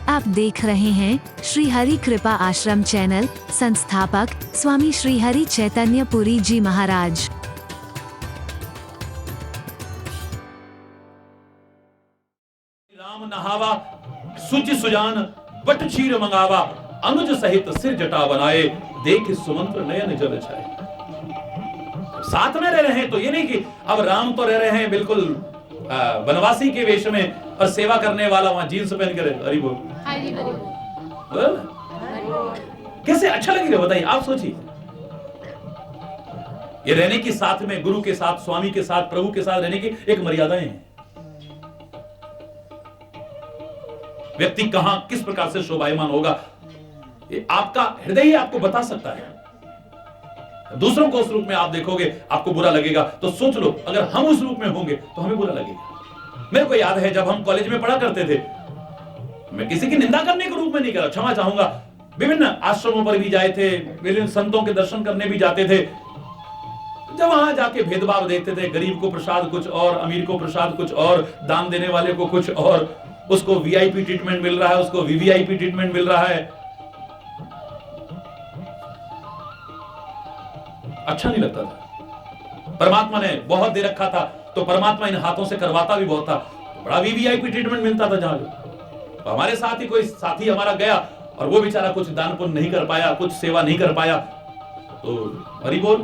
आप देख रहे हैं श्री हरि कृपा आश्रम चैनल। संस्थापक स्वामी श्री हरि चैतन्य पुरी जी महाराज। राम नहावा सुचि सुजान बट चीर मंगावा, अनुज सहित सिर जटा बनाए, देख सुमंत्र नयन जल छाए। साथ में रह रहे हैं तो ये नहीं कि अब राम तो रह रहे हैं बिल्कुल वनवासी के वेश में और सेवा करने वाला वहां जींस पहन कर। हरि बोल, कैसे अच्छा लगेगा बताइए, आप सोचिए। ये रहने की साथ में गुरु के साथ, स्वामी के साथ, प्रभु के साथ रहने की एक मर्यादाएं हैं। व्यक्ति कहां किस प्रकार से शोभायमान होगा, ये आपका हृदय ही आपको बता सकता है। दूसरों को उस रूप में आप देखोगे, आपको बुरा लगेगा, तो सोच लो अगर हम उस रूप में होंगे तो हमें बुरा लगेगा। मेरे को याद है जब हम कॉलेज में पढ़ा करते थे, मैं किसी की निंदा करने के रूप में नहीं कर रहा, क्षमा चाहूंगा, विभिन्न आश्रमों पर भी जाए थे, विभिन्न संतों के दर्शन करने भी जाते थे। जब वहां जाके भेदभाव देखते थे, गरीब को प्रसाद कुछ और, अमीर को प्रसाद कुछ और, दान देने वाले को कुछ और, उसको वीआईपी ट्रीटमेंट मिल रहा है, उसको वीवीआईपी ट्रीटमेंट मिल रहा है, अच्छा नहीं लगता था। परमात्मा ने बहुत दे रखा था तो परमात्मा इन हाथों से करवाता भी बहुत था, तो बड़ा वीवीआईपी ट्रीटमेंट मिलता था। जहां तो हमारे साथ ही कोई साथी हमारा गया और वो बेचारा कुछ दान पुण्य नहीं कर पाया, कुछ सेवा नहीं कर पाया, तो हरि बोल,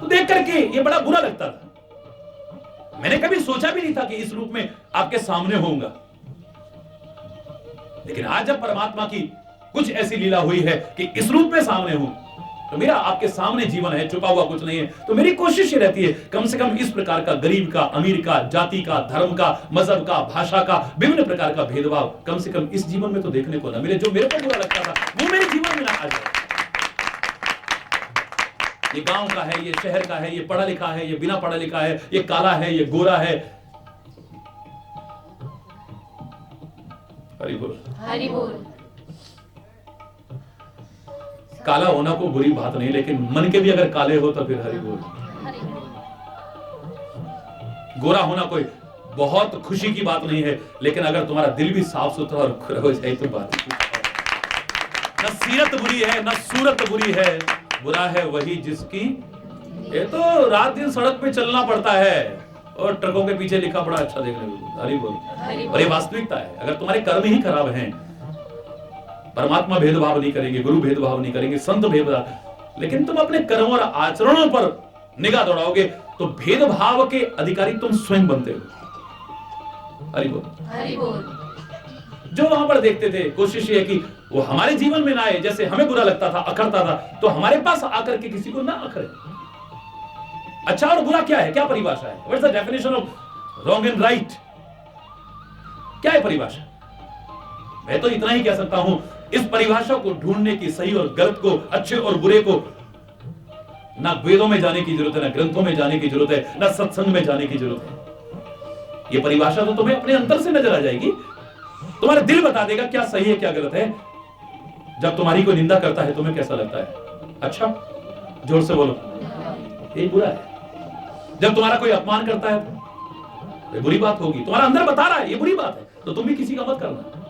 तो देख करके ये बड़ा बुरा लगता था। मैंने कभी सोचा भी नहीं था कि इस रूप में आपके सामने होऊंगा, लेकिन आज जब परमात्मा की कुछ ऐसी लीला हुई है कि इस रूप में सामने हूं, तो मेरा आपके सामने जीवन है, छुपा हुआ कुछ नहीं है। तो मेरी कोशिश ये रहती है कम से कम इस प्रकार का गरीब का, अमीर का, जाति का, धर्म का, मजहब का, भाषा का, विभिन्न प्रकार का भेदभाव कम से कम इस जीवन में तो देखने को ना मिले। जो मेरे को बुरा लगता था वो मेरे जीवन में ना आ जाए। ये गांव का है, ये शहर का है, ये पढ़ा लिखा है, ये बिना पढ़ा लिखा है, ये काला है, ये गोरा है। हरि बोल, हरि बोल। काला होना को बुरी बात नहीं, लेकिन मन के भी अगर काले हो तो फिर हरि बोल। गोरा होना कोई बहुत खुशी की बात नहीं है, लेकिन अगर तुम्हारा दिल भी साफ सुथरा और खुला हो जाए तो बात न सीरत बुरी है, न सूरत बुरी है, बुरा है वही जिसकी। ये तो रात दिन सड़क पे चलना पड़ता है और ट्रकों के पीछे लिखा बड़ा अच्छा देखने को, हरि बोल। और ये वास्तविकता है। अगर तुम्हारे कर्म ही खराब हैं, परमात्मा भेदभाव नहीं करेंगे, गुरु भेदभाव नहीं करेंगे, संत भेदभाव, लेकिन तुम अपने कर्मों और आचरणों पर निगाह दौड़ाओगे तो भेदभाव के अधिकारी तुम स्वयं बनते हो। हरि बोल, हरि बोल। जो वहां पर देखते थे, कोशिश ये है कि वो हमारे जीवन में ना आए। जैसे हमें बुरा लगता था, अखरता था, तो हमारे पास आकर के किसी को ना अखरे। अच्छा और बुरा क्या है, क्या परिभाषा है? What is the definition of wrong and right? क्या है परिभाषा? मैं तो इतना ही कह सकता हूं, इस परिभाषा को ढूंढने की, सही और गलत को, अच्छे और बुरे को, ना वेदों में जाने की जरूरत है, ना ग्रंथों में जाने की जरूरत है, ना सत्संग में जाने की जरूरत है। यह परिभाषा तो तुम्हें अपने अंतर से नजर आ जाएगी। तुम्हारा दिल बता देगा क्या सही है क्या गलत है। जब तुम्हारी कोई निंदा करता है तुम्हें कैसा लगता है? अच्छा, जोर से बोलो, ये बुरा है। जब तुम्हारा कोई अपमान करता है तो बुरी बात होगी। तुम्हारा अंदर बता रहा है ये बुरी बात है, तो तुम भी किसी का मत करना।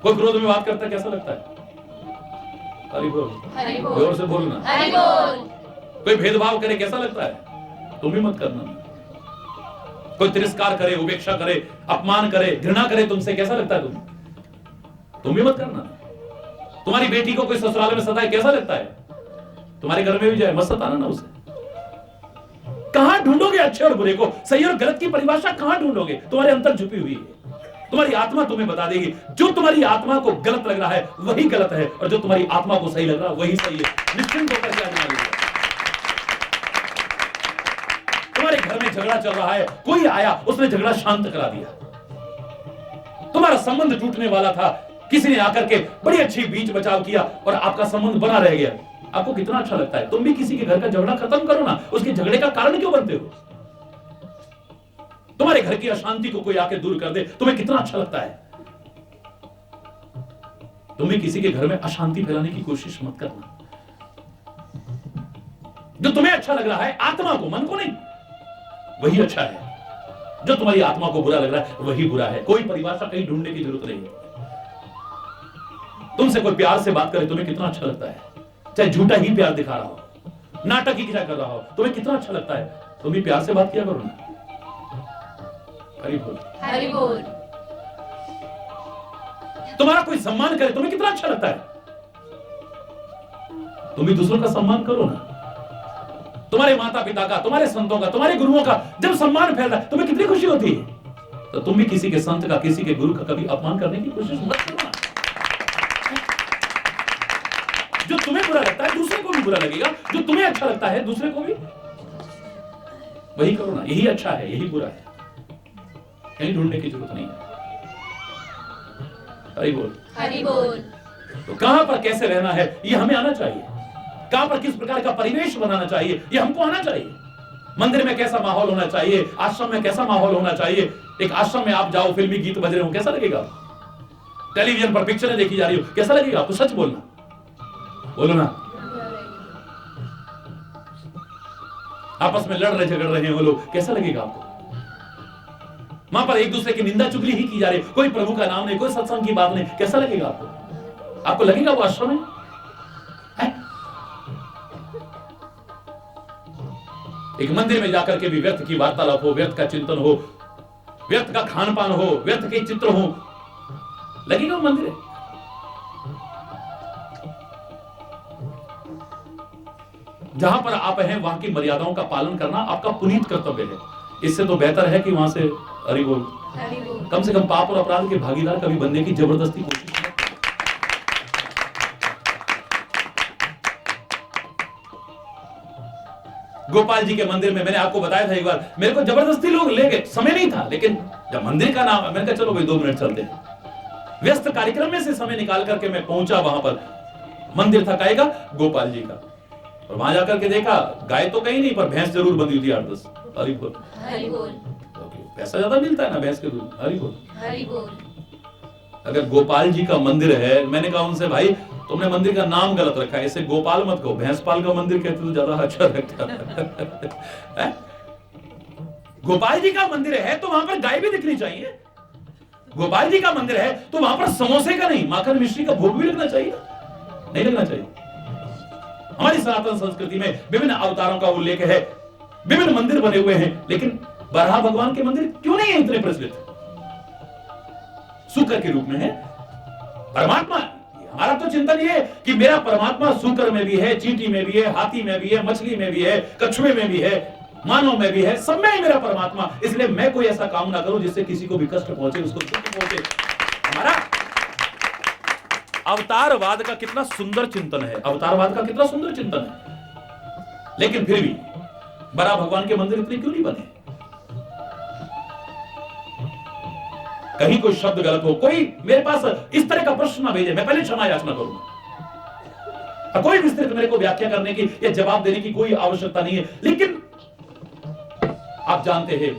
कोई क्रोध में बात करता है कैसा लगता है? हरि बोल, जोर से बोलना, हरि बोल। कोई भेदभाव करे कैसा लगता है? तुम भी मत करना। कोई तिरस्कार करे, उपेक्षा करे, अपमान करे, घृणा करे तुमसे, कैसा लगता है? तुम भी मत करना। तुम्हारी बेटी को कोई ससुराल में सताए कैसा लगता है? तुम्हारे घर में भी जाए, मत सताना ना उसे। कहां ढूंढोगे अच्छे और बुरे को? सही और गलत की परिभाषा कहां ढूंढोगे? तुम्हारे अंदर छुपी हुई है। तुम्हारी आत्मा तुम्हें बता देगी। जो तुम्हारी आत्मा को गलत लग रहा है वही गलत है, और जो तुम्हारी आत्मा को सही लग रहा है वही सही है। निश्चिंत होकर के आने वाली है। तुम्हारे घर में झगड़ा चल रहा है, कोई आया, उसने झगड़ा शांत करा दिया। तुम्हारा संबंध टूटने वाला था, किसी ने आकर के बड़ी अच्छी बीच बचाव किया और आपका संबंध बना रह गया। आपको कितना अच्छा लगता है? तुम भी किसी के घर का झगड़ा खत्म करो ना, उसके झगड़े का कारण क्यों बनते हो? तुम्हारे घर की अशांति को कोई आके दूर कर दे, तुम्हें कितना अच्छा लगता है? तुम भी किसी के घर में अशांति फैलाने की कोशिश मत करना। जो तुम्हें अच्छा लग रहा है, आत्मा को, मन को नहीं, वही अच्छा है। जो तुम्हारी आत्मा को बुरा लग रहा है वही बुरा है। कोई परिभाषा कहीं ढूंढने की जरूरत नहीं है। तुमसे कोई प्यार से बात करे तुम्हें कितना अच्छा लगता है, चाहे झूठा ही प्यार दिखा रहा हो, नाटक ही क्या कर रहा हो, तुम्हें कितना अच्छा लगता है। तुम भी प्यार से बात किया करो ना। हरि बोल, हरि बोल। तुम्हारा कोई सम्मान करे तुम्हें कितना अच्छा लगता है। तुम भी दूसरों का सम्मान करो ना। तुम्हारे माता पिता का, तुम्हारे संतों का, तुम्हारे गुरुओं का जब सम्मान फैलता है तुम्हें कितनी खुशी होती है। तो तुम भी किसी के संत का, किसी के गुरु का कभी अपमान करने की कोशिश मत करो ना। जो तुम्हें बुरा लगता है दूसरे को भी बुरा लगेगा, जो तुम्हें अच्छा लगता है दूसरे को भी वही करो ना। यही अच्छा है, यही बुरा है, कहीं ढूंढने की जरूरत नहीं है। हरि बोल, हरि बोल। तो कहां पर कैसे रहना है ये हमें आना चाहिए। कहां पर किस प्रकार का परिवेश बनाना चाहिए ये हमको आना चाहिए। मंदिर में कैसा माहौल होना चाहिए, आश्रम में कैसा माहौल होना चाहिए। एक आश्रम में आप जाओ, फिल्मी गीत बज रहे हो, कैसा लगेगा। टेलीविजन पर पिक्चरें देखी जा रही हो, कैसा लगेगा आपको। सच बोलना, बोलो ना। आपस में लड़ रहे झगड़ रहे हैं वो लोग, कैसा लगेगा आपको। वहां पर एक दूसरे की निंदा चुगली ही की जा रही है, कोई प्रभु का नाम नहीं, कोई सत्संग की बात नहीं, कैसा लगेगा आपको। आपको लगेगा वो आश्रम है। एक मंदिर में जाकर के भी व्यर्थ की वार्तालाप हो, व्यर्थ का चिंतन हो, व्यर्थ का खान पान हो, व्यर्थ के चित्र हो, लगेगा वो मंदिर है। जहां पर आप हैं वहां की मर्यादाओं का पालन करना आपका पुनीत कर्तव्य है। इससे तो बेहतर है कि वहां से हरि बोल, कम से कम पाप और अपराध के भागीदार कभी बनने की जबरदस्ती कोशिश करें। गोपाल जी के मंदिर में मैंने आपको बताया था एक बार, मेरे को जबरदस्ती लोग ले गए, समय नहीं था, लेकिन जब मंदिर का नाम है मैंने कहा चलो भाई 2 मिनट चलते हैं। व्यस्त कार्यक्रम में से समय निकाल करके मैं पहुंचा वहां पर। मंदिर था गाय का, गोपाल जी का, और वहां जाकर के देखा गाय तो कहीं नहीं पर भैंस जरूर बंधी हुई थी 8-10। हरि बोल, हरि बोल। पैसा ज्यादा मिलता है ना भैंस के दूध। हरि बोल, हरि बोल। अगर गोपाल जी का मंदिर है, मैंने कहा उनसे भाई तुमने मंदिर का नाम गलत रखा है, इसे गोपाल मत कहो, भैंसपाल का मंदिर कहते तो ज्यादा अच्छा लगता है। गोपाल जी का मंदिर है तो वहां पर गाय भी दिखनी चाहिए। गोपाल जी का मंदिर है तो वहां पर समोसे का नहीं, माखन मिश्री का भोग भी लगना चाहिए, नहीं लगना चाहिए। हमारी सनातन संस्कृति में विभिन्न अवतारों का उल्लेख है, विभिन्न मंदिर बने हुए हैं, लेकिन बराह भगवान के मंदिर क्यों नहीं है इतने प्रचलित। सूकर के रूप में है परमात्मा। हमारा तो चिंतन ये है कि मेरा परमात्मा सूकर में भी है, चींटी में भी है, हाथी में भी है, मछली में भी है, कछुए में भी है, मानव में भी है, सब में है मेरा परमात्मा। इसलिए मैं कोई ऐसा काम ना करूं जिससे किसी को भी कष्ट पहुंचे, उसको दुख पहुंचे। हमारा अवतारवाद का कितना सुंदर चिंतन है, अवतारवाद का कितना सुंदर चिंतन है, लेकिन फिर भी बड़ा भगवान के मंदिर इतने क्यों नहीं बने। कहीं कोई शब्द गलत हो, कोई मेरे पास इस तरह का प्रश्न ना भेजे, मैं पहले क्षमा याचना करूंगा। कोई विस्तृत मेरे को व्याख्या करने की या जवाब देने की कोई आवश्यकता नहीं है। लेकिन आप जानते हैं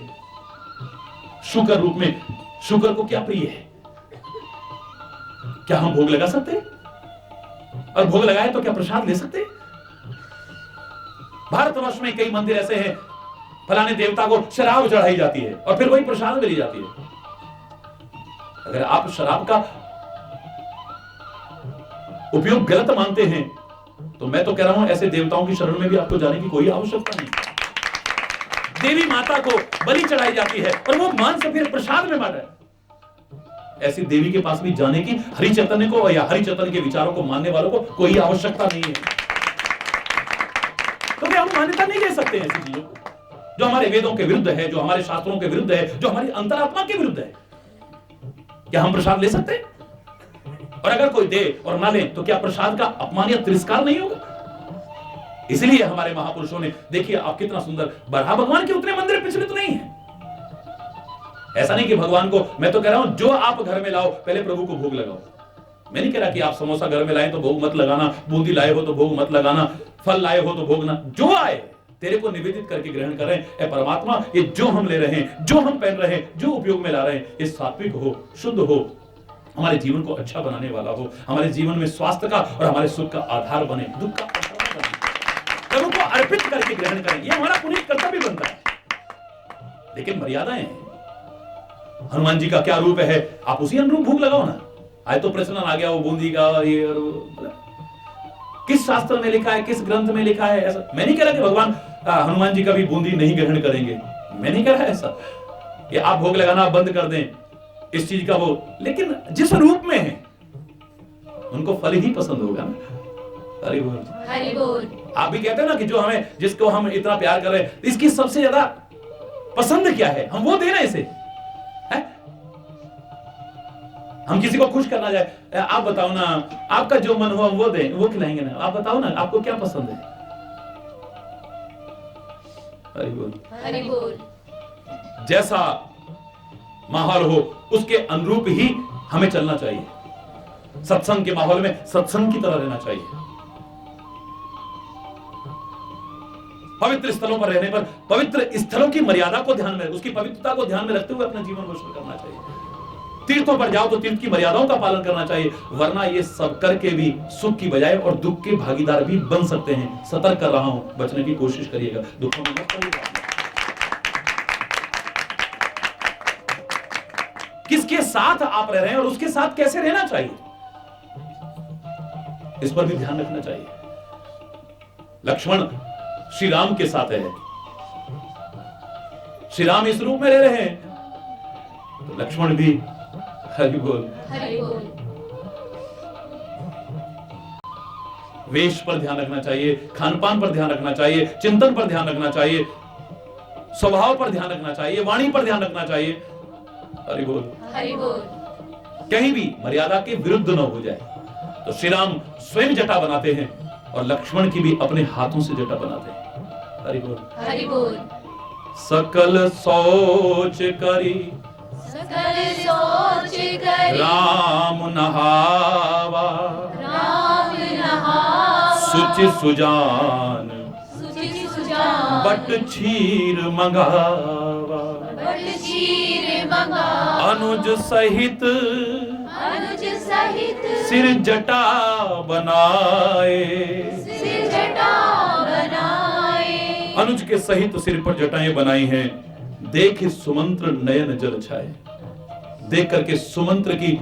शुकर रूप में शुकर को क्या प्रिय है। क्या हम भोग लगा सकते हैं? और भोग लगाए तो क्या प्रसाद ले सकते हैं? भारतवर्ष में कई मंदिर ऐसे हैं, फलाने देवता को शराब चढ़ाई जाती है और फिर वही प्रसाद मिली जाती है। अगर आप शराब का उपयोग गलत मानते हैं तो मैं तो कह रहा हूं ऐसे देवताओं की शरण में भी आपको जाने की कोई आवश्यकता नहीं। देवी माता को बलि चढ़ाई जाती है और वो मांस फिर प्रसाद में बांटा है। ऐसी देवी के पास भी जाने की हरि चैतन्य को या हरि चैतन्य के विचारों को मानने वालों को कोई आवश्यकता नहीं है। तो हम मान्यता नहीं दे सकते ऐसी चीजों को जो हमारे वेदों के विरुद्ध है, जो हमारे शास्त्रों के विरुद्ध है, जो हमारी अंतरात्मा के विरुद्ध है। क्या हम प्रसाद ले सकते हैं? और अगर कोई दे और ना ले तो क्या प्रसाद का अपमान या तिरस्कार नहीं होगा? इसलिए हमारे महापुरुषों ने, देखिए आप कितना सुंदर, बराह भगवान के उतने मंदिर प्रचलित नहीं है। ऐसा नहीं कि भगवान को, मैं तो कह रहा हूं जो आप घर में लाओ पहले प्रभु को भोग लगाओ। मैं नहीं कह रहा कि आप समोसा घर में लाए तो भोग मत लगाना, बूंदी लाए हो तो भोग मत लगाना, फल लाए हो तो भोग ना, जो आए तेरे को निवेदित करके ग्रहण करें। ए परमात्मा, ये जो हम ले रहे हैं, जो हम पहन रहे हैं, जो उपयोग में ला रहे हैं, ये सात्विक हो, शुद्ध हो, हमारे जीवन को अच्छा बनाने वाला हो, हमारे जीवन में स्वास्थ्य का और हमारे सुख का आधार बने, दुख का आधार बने। प्रभु को अर्पित करके ग्रहण करें, ये हमारा पुनीत कर्तव्य बनता है। लेकिन मर्यादाएं हैं। हनुमान जी का क्या रूप है, आप उसी अनुरूप भोग लगाओ ना। आज तो प्रचलन आ गया वो बूंदी का और ये और वो। किस शास्त्र में लिखा है, किस ग्रंथ में लिखा है ऐसा? मैं नहीं कह रहा कि भगवान हनुमान जी का भी बूंदी नहीं ग्रहण करेंगे, मैं नहीं कह रहा ऐसा कि आप भोग लगाना बंद कर दें इस चीज का वो, लेकिन जिस रूप में है उनको फल ही पसंद होगा ना। हरि बोल, हरि बोल। आप भी कहते हैं ना कि जो हमें, जिसको हम इतना प्यार कर रहे हैं, इसकी सबसे ज्यादा पसंद क्या है, हम वो देना इसे है? हम किसी को खुश करना जाए, आप बताओ ना, आपका जो मन हो हम वो दें, वो खिलाएंगे ना। आप बताओ ना आपको क्या पसंद है? हरि बोल, हरि बोल। जैसा माहौल हो उसके अनुरूप ही हमें चलना चाहिए। सत्संग के माहौल में सत्संग की तरह रहना चाहिए। पवित्र स्थलों पर रहने पर पवित्र स्थलों की मर्यादा को ध्यान में, उसकी पवित्रता को ध्यान में रखते हुए अपना जीवन बसर करना चाहिए। तीर्थों पर जाओ तो तीर्थ की मर्यादाओं का पालन करना चाहिए, वरना ये सब करके भी सुख की बजाय और दुख के भागीदार भी बन सकते हैं। सतर्क कर रहा हूं, बचने की कोशिश करिएगा, दुखों में मत पड़िएगा। किसके साथ आप रह रहे हैं और उसके साथ कैसे रहना चाहिए, इस पर भी ध्यान रखना चाहिए। लक्ष्मण श्री राम के साथ है, श्री राम इस रूप में रह रहे हैं, तो लक्ष्मण भी, हरि बोल, हरि बोल। वेश पर ध्यान रखना चाहिए, खान पान पर ध्यान रखना चाहिए, चिंतन पर ध्यान रखना चाहिए, स्वभाव पर ध्यान रखना चाहिए, वाणी पर ध्यान रखना चाहिए। हरि बोल, हरि बोल। कहीं भी मर्यादा के विरुद्ध न हो जाए। तो श्री राम स्वयं जटा बनाते हैं और लक्ष्मण की भी अपने हाथों से जटा बनाते हैं। हरि बोल, हरि बोल। सकल सोच करी सकल सोच करी राम नहावा, राम नहावा। सुचि सुजान सुचि सुजान बट क्षीर मंगावा, बट चीर मंगावा। अनुज सहित अनुज सहित सिर जटा बनाए, सिर जटा बनाए। अनुज के सहित सिर पर जटाएं बनाई हैं। देख सुमंत्र नयन जल छाए, देख करके सुमंत्र की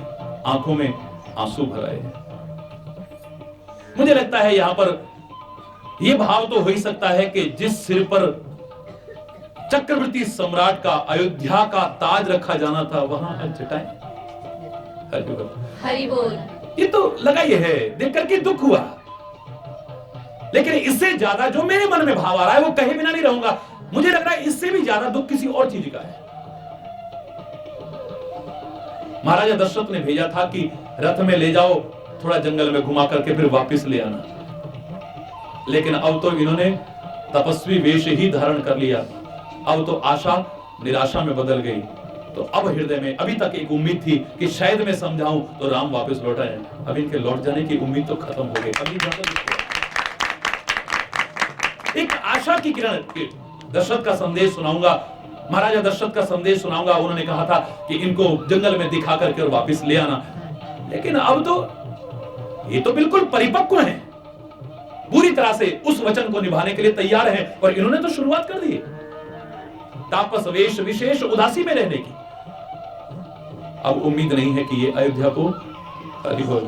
आंखों में आंसू भराए। मुझे लगता है यहां पर यह भाव तो हो ही सकता है कि जिस सिर पर चक्रवर्ती सम्राट का अयोध्या का ताज रखा जाना था वहां जटाएं। हरि बोल, हरि बोल। ये तो लगा ये है, देख करके दुख हुआ, लेकिन इससे ज्यादा जो मेरे मन में भाव आ रहा है वो कहे बिना नहीं रहूंगा। मुझे लग रहा है इससे भी ज्यादा दुख किसी और चीज का है। महाराजा दशरथ ने भेजा था कि रथ में ले जाओ, थोड़ा जंगल में घुमा करके फिर वापस ले आना, लेकिन अब तो इन्होंने तपस्वी वेश ही धारण कर लिया। अब तो आशा निराशा में बदल गई। तो अब हृदय में अभी तक एक उम्मीद थी कि शायद मैं समझाऊं तो राम वापस लौट आए, अब इनके लौट जाने की उम्मीद तो खत्म हो गई। अभी एक आशा की किरण, दशरथ का संदेश सुनाऊंगा, महाराजा दशरथ का संदेश सुनाऊंगा। उन्होंने कहा था कि इनको जंगल में दिखा करके और वापस ले आना, लेकिन अब तो ये तो बिल्कुल परिपक्व हैं, पूरी तरह से उस वचन को निभाने के लिए तैयार हैं, और इन्होंने तो शुरुआत कर दी तापस वेश विशेष उदासी में रहने की। अब उम्मीद नहीं है कि ये अयोध्या को, हरि बोल,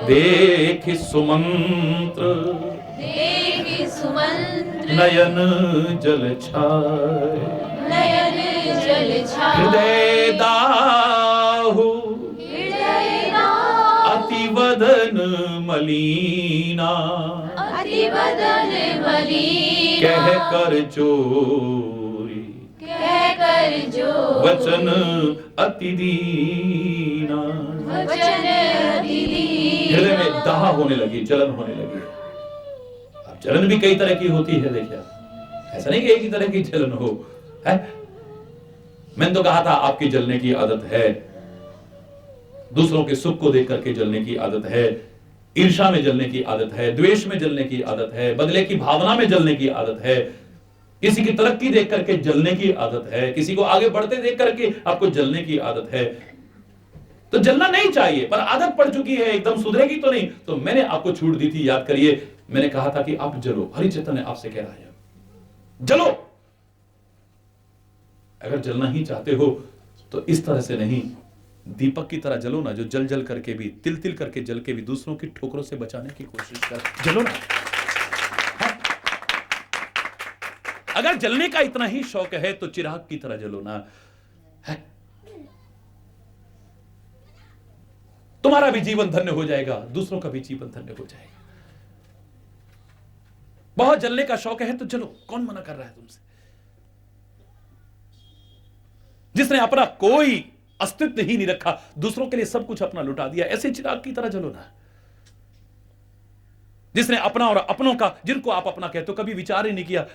देख सुमंत्र देख सुमंत्र नयन जल छाए, नयन जल छाए। हृदय दाहु हृदय दाहु अति वदन मलीना, अति वदन मलीना। कह कर चोरी कह कर जो वचन अति दीना। वचन अति दीना। हृदय में दाह होने लगी, जलन होने लगी। अब जलन भी कई तरह की होती है, देखिए, ऐसा नहीं कि एक ही तरह की जलन हो, है? मैंने तो कहा था आपकी जलने की आदत है, दूसरों के सुख को देख करके जलने की आदत है, ईर्ष्या में जलने की आदत है, द्वेष में जलने की आदत है, बदले की भावना में जलने की आदत है, किसी की तरक्की देख करके जलने की आदत है, किसी को आगे बढ़ते देख करके आपको जलने की आदत है। तो जलना नहीं चाहिए, पर आदत पड़ चुकी है, एकदम सुधरेगी तो नहीं। तो मैंने आपको छूट दी थी, याद करिए, मैंने कहा था कि आप जलो। हरि चैतन्य आपसे कह रहा है, जलो। अगर जलना ही चाहते हो तो इस तरह से नहीं, दीपक की तरह जलो ना, जो जल जल करके भी, तिल तिल करके जल के भी दूसरों की ठोकरों से बचाने की कोशिश कर, जलो ना। अगर जलने का इतना ही शौक है तो चिराग की तरह जलो ना। है? तुम्हारा भी जीवन धन्य हो जाएगा, दूसरों का भी जीवन धन्य हो जाएगा। बहुत जलने का शौक है तो चलो, कौन मना कर रहा है तुमसे? जिसने अपना कोई अस्तित्व ही नहीं रखा, दूसरों के लिए सब कुछ अपना लुटा दिया, ऐसे चिराग की तरह जलो ना। जिसने अपना और अपनों का, जिनको आप अपना कहते हो, कभी विचार ही नहीं किया,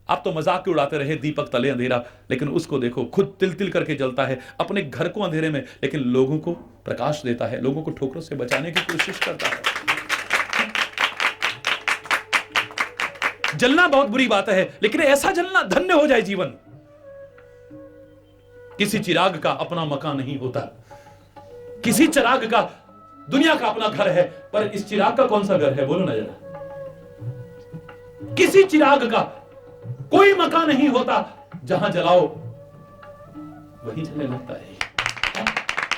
आप तो मजाक के उड़ाते रहे, दीपक तले अंधेरा, लेकिन उसको देखो खुद तिल तिल करके जलता है, अपने घर को अंधेरे में, लेकिन लोगों को प्रकाश देता है, लोगों को ठोकरों से बचाने की कोशिश करता है। जलना बहुत बुरी बात है, लेकिन ऐसा जलना धन्य हो जाए जीवन। किसी चिराग का अपना मकान नहीं होता, किसी चिराग का दुनिया का अपना घर है, पर इस चिराग का कौन सा घर है, बोलो ना जरा। किसी चिराग का कोई मकान नहीं होता, जहां जलाओ वही जलने लगता है।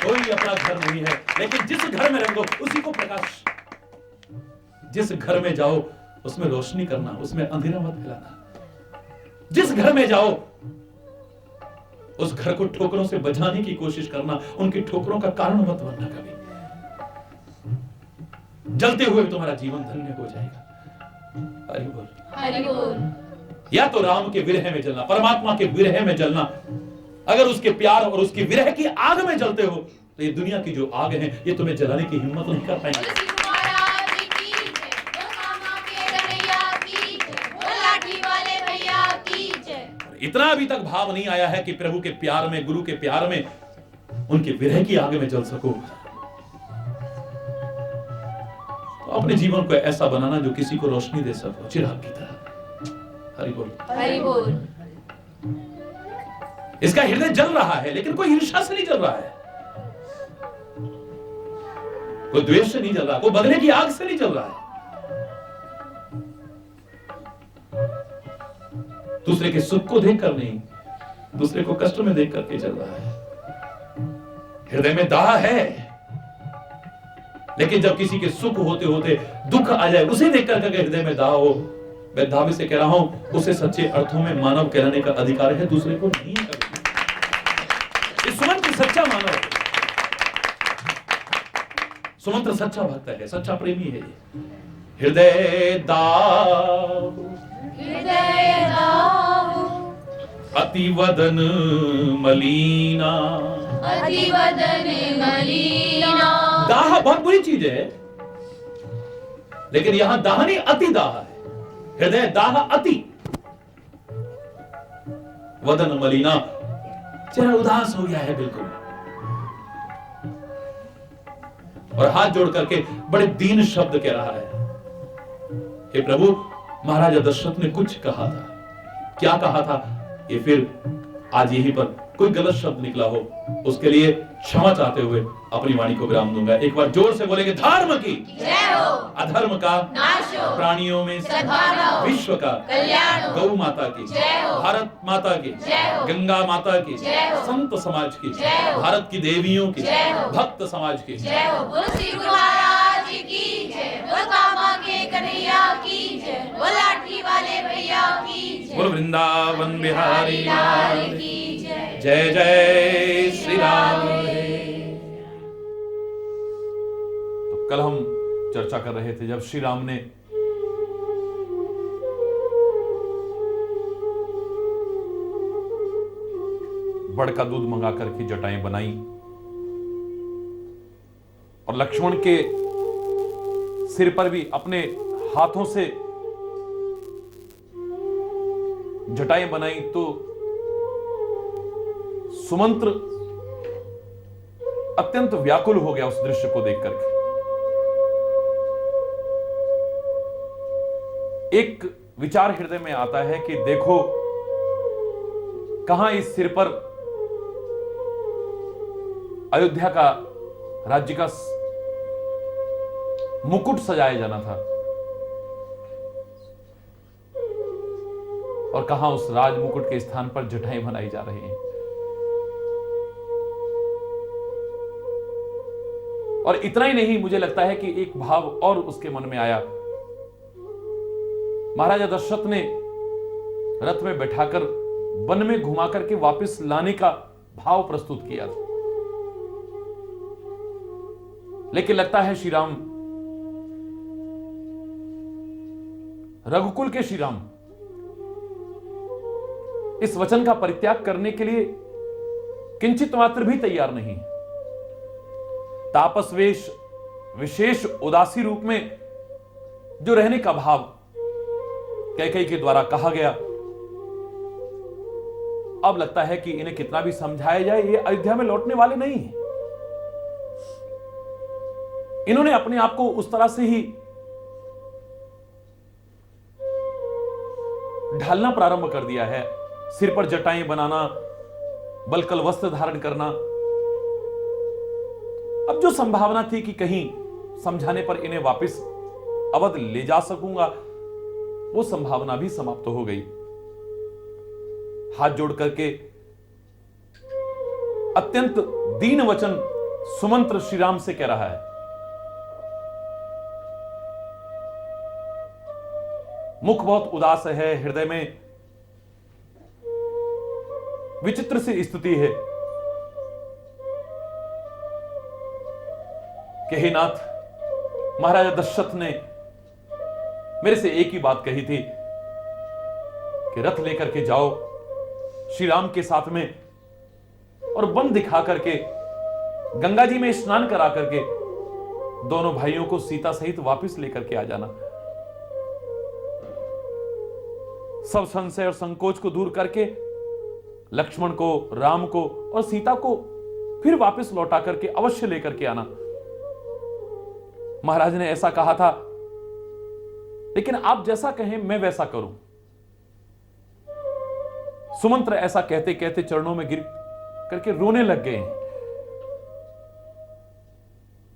कोई अपना घर नहीं है, लेकिन जिस घर में रहो उसी को प्रकाश, जिस घर में जाओ उसमें रोशनी करना, उसमें अंधेरा मत फैलाना। जिस घर में जाओ उस घर को ठोकरों से बचाने की कोशिश करना, उनकी ठोकरों का कारण मत बनना कभी। जलते हुए तुम्हारा जीवन धन्य हो जाएगा। हरि बोल, हरि बोल। या तो राम के विरह में जलना, परमात्मा के विरह में जलना। अगर उसके प्यार और उसकी विरह की आग में जलते हो तो ये दुनिया की जो आग है ये तुम्हें जलाने की हिम्मत नहीं कर पाएंगे। इतना अभी तक भाव नहीं आया है कि प्रभु के प्यार में, गुरु के प्यार में, उनके विरह की आग में जल सको। तो अपने जीवन को ऐसा बनाना जो किसी को रोशनी दे सको, चिराग की तरह। हरि बोल, हरि बोल। इसका हृदय जल रहा है, लेकिन कोई ईर्ष्या से नहीं जल रहा है, कोई द्वेष से नहीं जल रहा, कोई बदले की आग से नहीं जल रहा है, दूसरे के सुख को देखकर नहीं, दूसरे को कष्ट में देख करके चल रहा है। हृदय में दाह है, लेकिन जब किसी के सुख होते होते दुख आ जाए, उसे देख करके हृदय में दाह हो, मैं दावे से कह रहा हूं, उसे सच्चे अर्थों में मानव कहलाने का अधिकार है, दूसरे को नहीं। इस सुमंत्र सच्चा मानव है, सुमंत्र सच्चा भक्त है, सच्चा प्रेमी है। हृदय दाह, हृदय दाह, अतिवदन मलीना, अतिवदन मलीना। दाह बहुत बुरी चीज है, लेकिन यहां दाह नहीं, अति दाह है। हृदय दाह अति, वदन मलिना, चेहरा उदास हो गया है बिल्कुल, और हाथ जोड़ करके बड़े दीन शब्द कह रहा है, हे प्रभु, महाराजा दशरथ ने कुछ कहा था, क्या कहा था ये फिर आज यहीं पर कोई गलत शब्द निकला हो, उसके लिए क्षमा चाहते हुए अपनी वाणी को विराम दूंगा। एक बार जोर से बोलेंगे, धर्म की जय हो, अधर्म का नाश हो, प्राणियों में सद्भावना हो, विश्व का कल्याण हो, गौ माता की जय हो, भारत माता की जय हो, गंगा माता की जय हो, संत समाज की जय हो, भारत की देवियों की जय हो, भक्त समाज की जय हो। बोलो श्री गुरु महाराज की जय, बोलो कामा के कन्हैया की जय, बोलो लाठी वाले भैया की जय, बोलो वृंदावन बिहारी लाल लाल की जय। जय जय श्री राम। तो कल हम चर्चा कर रहे थे, जब श्री राम ने बड़ का दूध मंगा करके जटाएं बनाई और लक्ष्मण के सिर पर भी अपने हाथों से जटाएं बनाई, तो सुमंत्र अत्यंत व्याकुल हो गया उस दृश्य को देख करके। एक विचार हृदय में आता है कि देखो, कहां इस सिर पर अयोध्या का राज्य का मुकुट सजाया जाना था, और कहां उस राज मुकुट के स्थान पर जटाएं बनाई जा रही हैं। और इतना ही नहीं, मुझे लगता है कि एक भाव और उसके मन में आया। महाराजा दशरथ ने रथ में बैठाकर वन में घुमा करके वापस लाने का भाव प्रस्तुत किया था, लेकिन लगता है श्री राम, रघुकुल के श्री राम, इस वचन का परित्याग करने के लिए किंचित मात्र भी तैयार नहीं। तापसवेश विशेष उदासी रूप में जो रहने का भाव कैकेयी के द्वारा कहा गया, अब लगता है कि इन्हें कितना भी समझाया जाए, ये अयोध्या में लौटने वाले नहीं हैं। इन्होंने अपने आप को उस तरह से ही ढालना प्रारंभ कर दिया है, सिर पर जटाएं बनाना, बलकल वस्त्र धारण करना। अब जो संभावना थी कि कहीं समझाने पर इन्हें वापस अवध ले जा सकूंगा, वो संभावना भी समाप्त हो गई। हाथ जोड़ करके अत्यंत दीन वचन सुमंत्र श्री राम से कह रहा है। मुख बहुत उदास है, हृदय में विचित्र सी स्थिति है कि हे नाथ, महाराजा दशरथ ने मेरे से एक ही बात कही थी कि रथ लेकर के जाओ श्री राम के साथ में और वन दिखा करके गंगा जी में स्नान करा करके दोनों भाइयों को सीता सहित वापस लेकर के आ जाना। सब संशय और संकोच को दूर करके लक्ष्मण को, राम को और सीता को फिर वापस लौटा करके अवश्य लेकर के आना। महाराज ने ऐसा कहा था, लेकिन आप जैसा कहें मैं वैसा करूं। सुमंत्र ऐसा कहते कहते चरणों में गिर करके रोने लग गए हैं।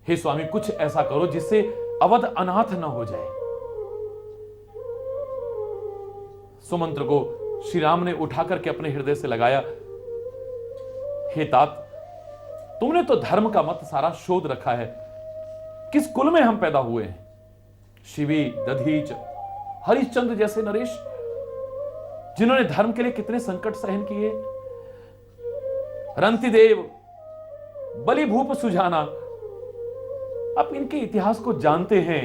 हे स्वामी, कुछ ऐसा करो जिससे अवध अनाथ न हो जाए। सुमंत्र को श्री राम ने उठा करके अपने हृदय से लगाया। हे तात, तुमने तो धर्म का मत सारा शोध रखा है। किस कुल में हम पैदा हुए हैं? शिवी, दधीच, हरिश्चंद्र जैसे नरेश, जिन्होंने धर्म के लिए कितने संकट सहन किए। रंतिदेव, बलिभूप सुजाना, आप इनके इतिहास को जानते हैं।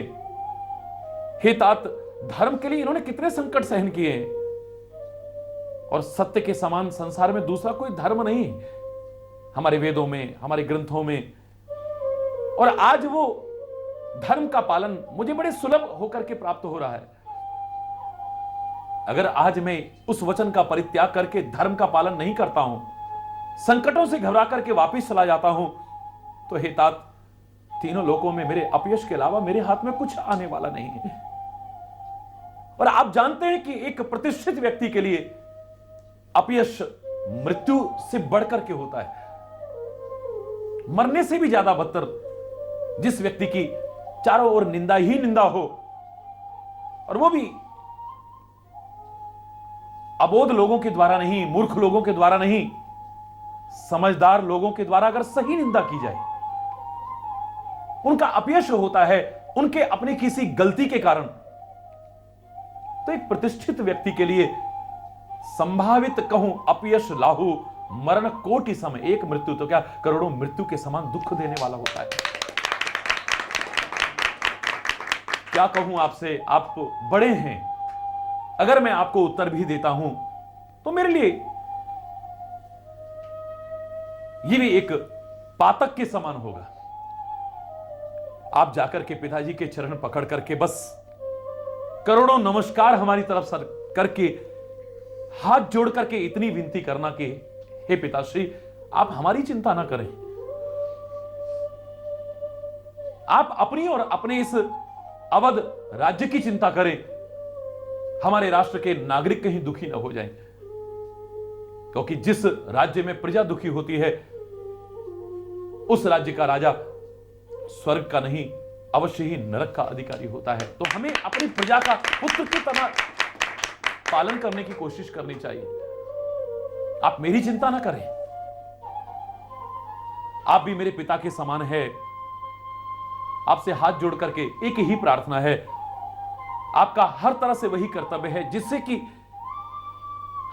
हे तात, धर्म के लिए इन्होंने कितने संकट सहन किए हैं, और सत्य के समान संसार में दूसरा कोई धर्म नहीं हमारे वेदों में, हमारे ग्रंथों में। और आज वो धर्म का पालन मुझे बड़े सुलभ होकर के प्राप्त हो रहा है। अगर आज मैं उस वचन का परित्याग करके धर्म का पालन नहीं करता हूं, संकटों से घबरा करके वापस चला जाता हूं, तो हे तात, तीनों लोकों में मेरे अपयश के अलावा मेरे हाथ में कुछ आने वाला नहीं है। और आप जानते हैं कि एक प्रतिष्ठित व्यक्ति के लिए अपयश मृत्यु से बढ़कर के होता है। मरने से भी ज्यादा बदतर जिस व्यक्ति की चारों ओर निंदा ही निंदा हो, और वो भी अबोध लोगों के द्वारा नहीं, मूर्ख लोगों के द्वारा नहीं, समझदार लोगों के द्वारा अगर सही निंदा की जाए, उनका अपयश होता है उनके अपने किसी गलती के कारण, तो एक प्रतिष्ठित व्यक्ति के लिए संभावित कहूं अपयश लाहू मरण कोटि सम, एक मृत्यु तो क्या करोड़ों मृत्यु के समान दुख देने वाला होता है। क्या कहूं आपसे, आप बड़े हैं, अगर मैं आपको उत्तर भी देता हूं तो मेरे लिए ये भी एक पातक के समान होगा। आप जाकर के पिताजी के चरण पकड़ करके बस करोड़ों नमस्कार हमारी तरफ सर करके हाथ जोड़ करके इतनी विनती करना कि हे पिताश्री, आप हमारी चिंता ना करें, आप अपनी और अपने इस अवध राज्य की चिंता करें, हमारे राष्ट्र के नागरिक कहीं दुखी ना हो जाएं। क्योंकि जिस राज्य में प्रजा दुखी होती है, उस राज्य का राजा स्वर्ग का नहीं अवश्य ही नरक का अधिकारी होता है। तो हमें अपनी प्रजा का पुत्र की तरह पालन करने की कोशिश करनी चाहिए। आप मेरी चिंता ना करें, आप भी मेरे पिता के समान है, आपसे हाथ जोड़ करके एक ही प्रार्थना है, आपका हर तरह से वही कर्तव्य है जिससे कि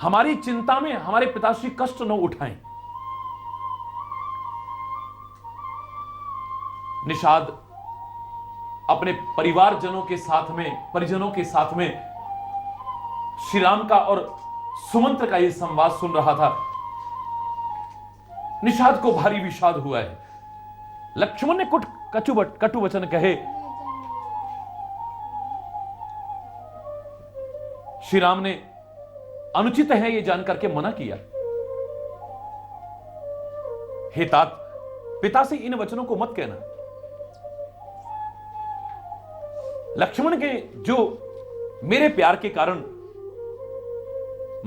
हमारी चिंता में हमारे पिताश्री कष्ट न उठाएं। निषाद अपने परिवारजनों के साथ में, परिजनों के साथ में श्री राम का और सुमंत्र का यह संवाद सुन रहा था। निषाद को भारी विषाद हुआ है। लक्ष्मण ने कुछ कटु वचन कहे। श्री राम ने अनुचित है यह जानकर के मना किया। हे तात, पिता से इन वचनों को मत कहना। लक्ष्मण के जो मेरे प्यार के कारण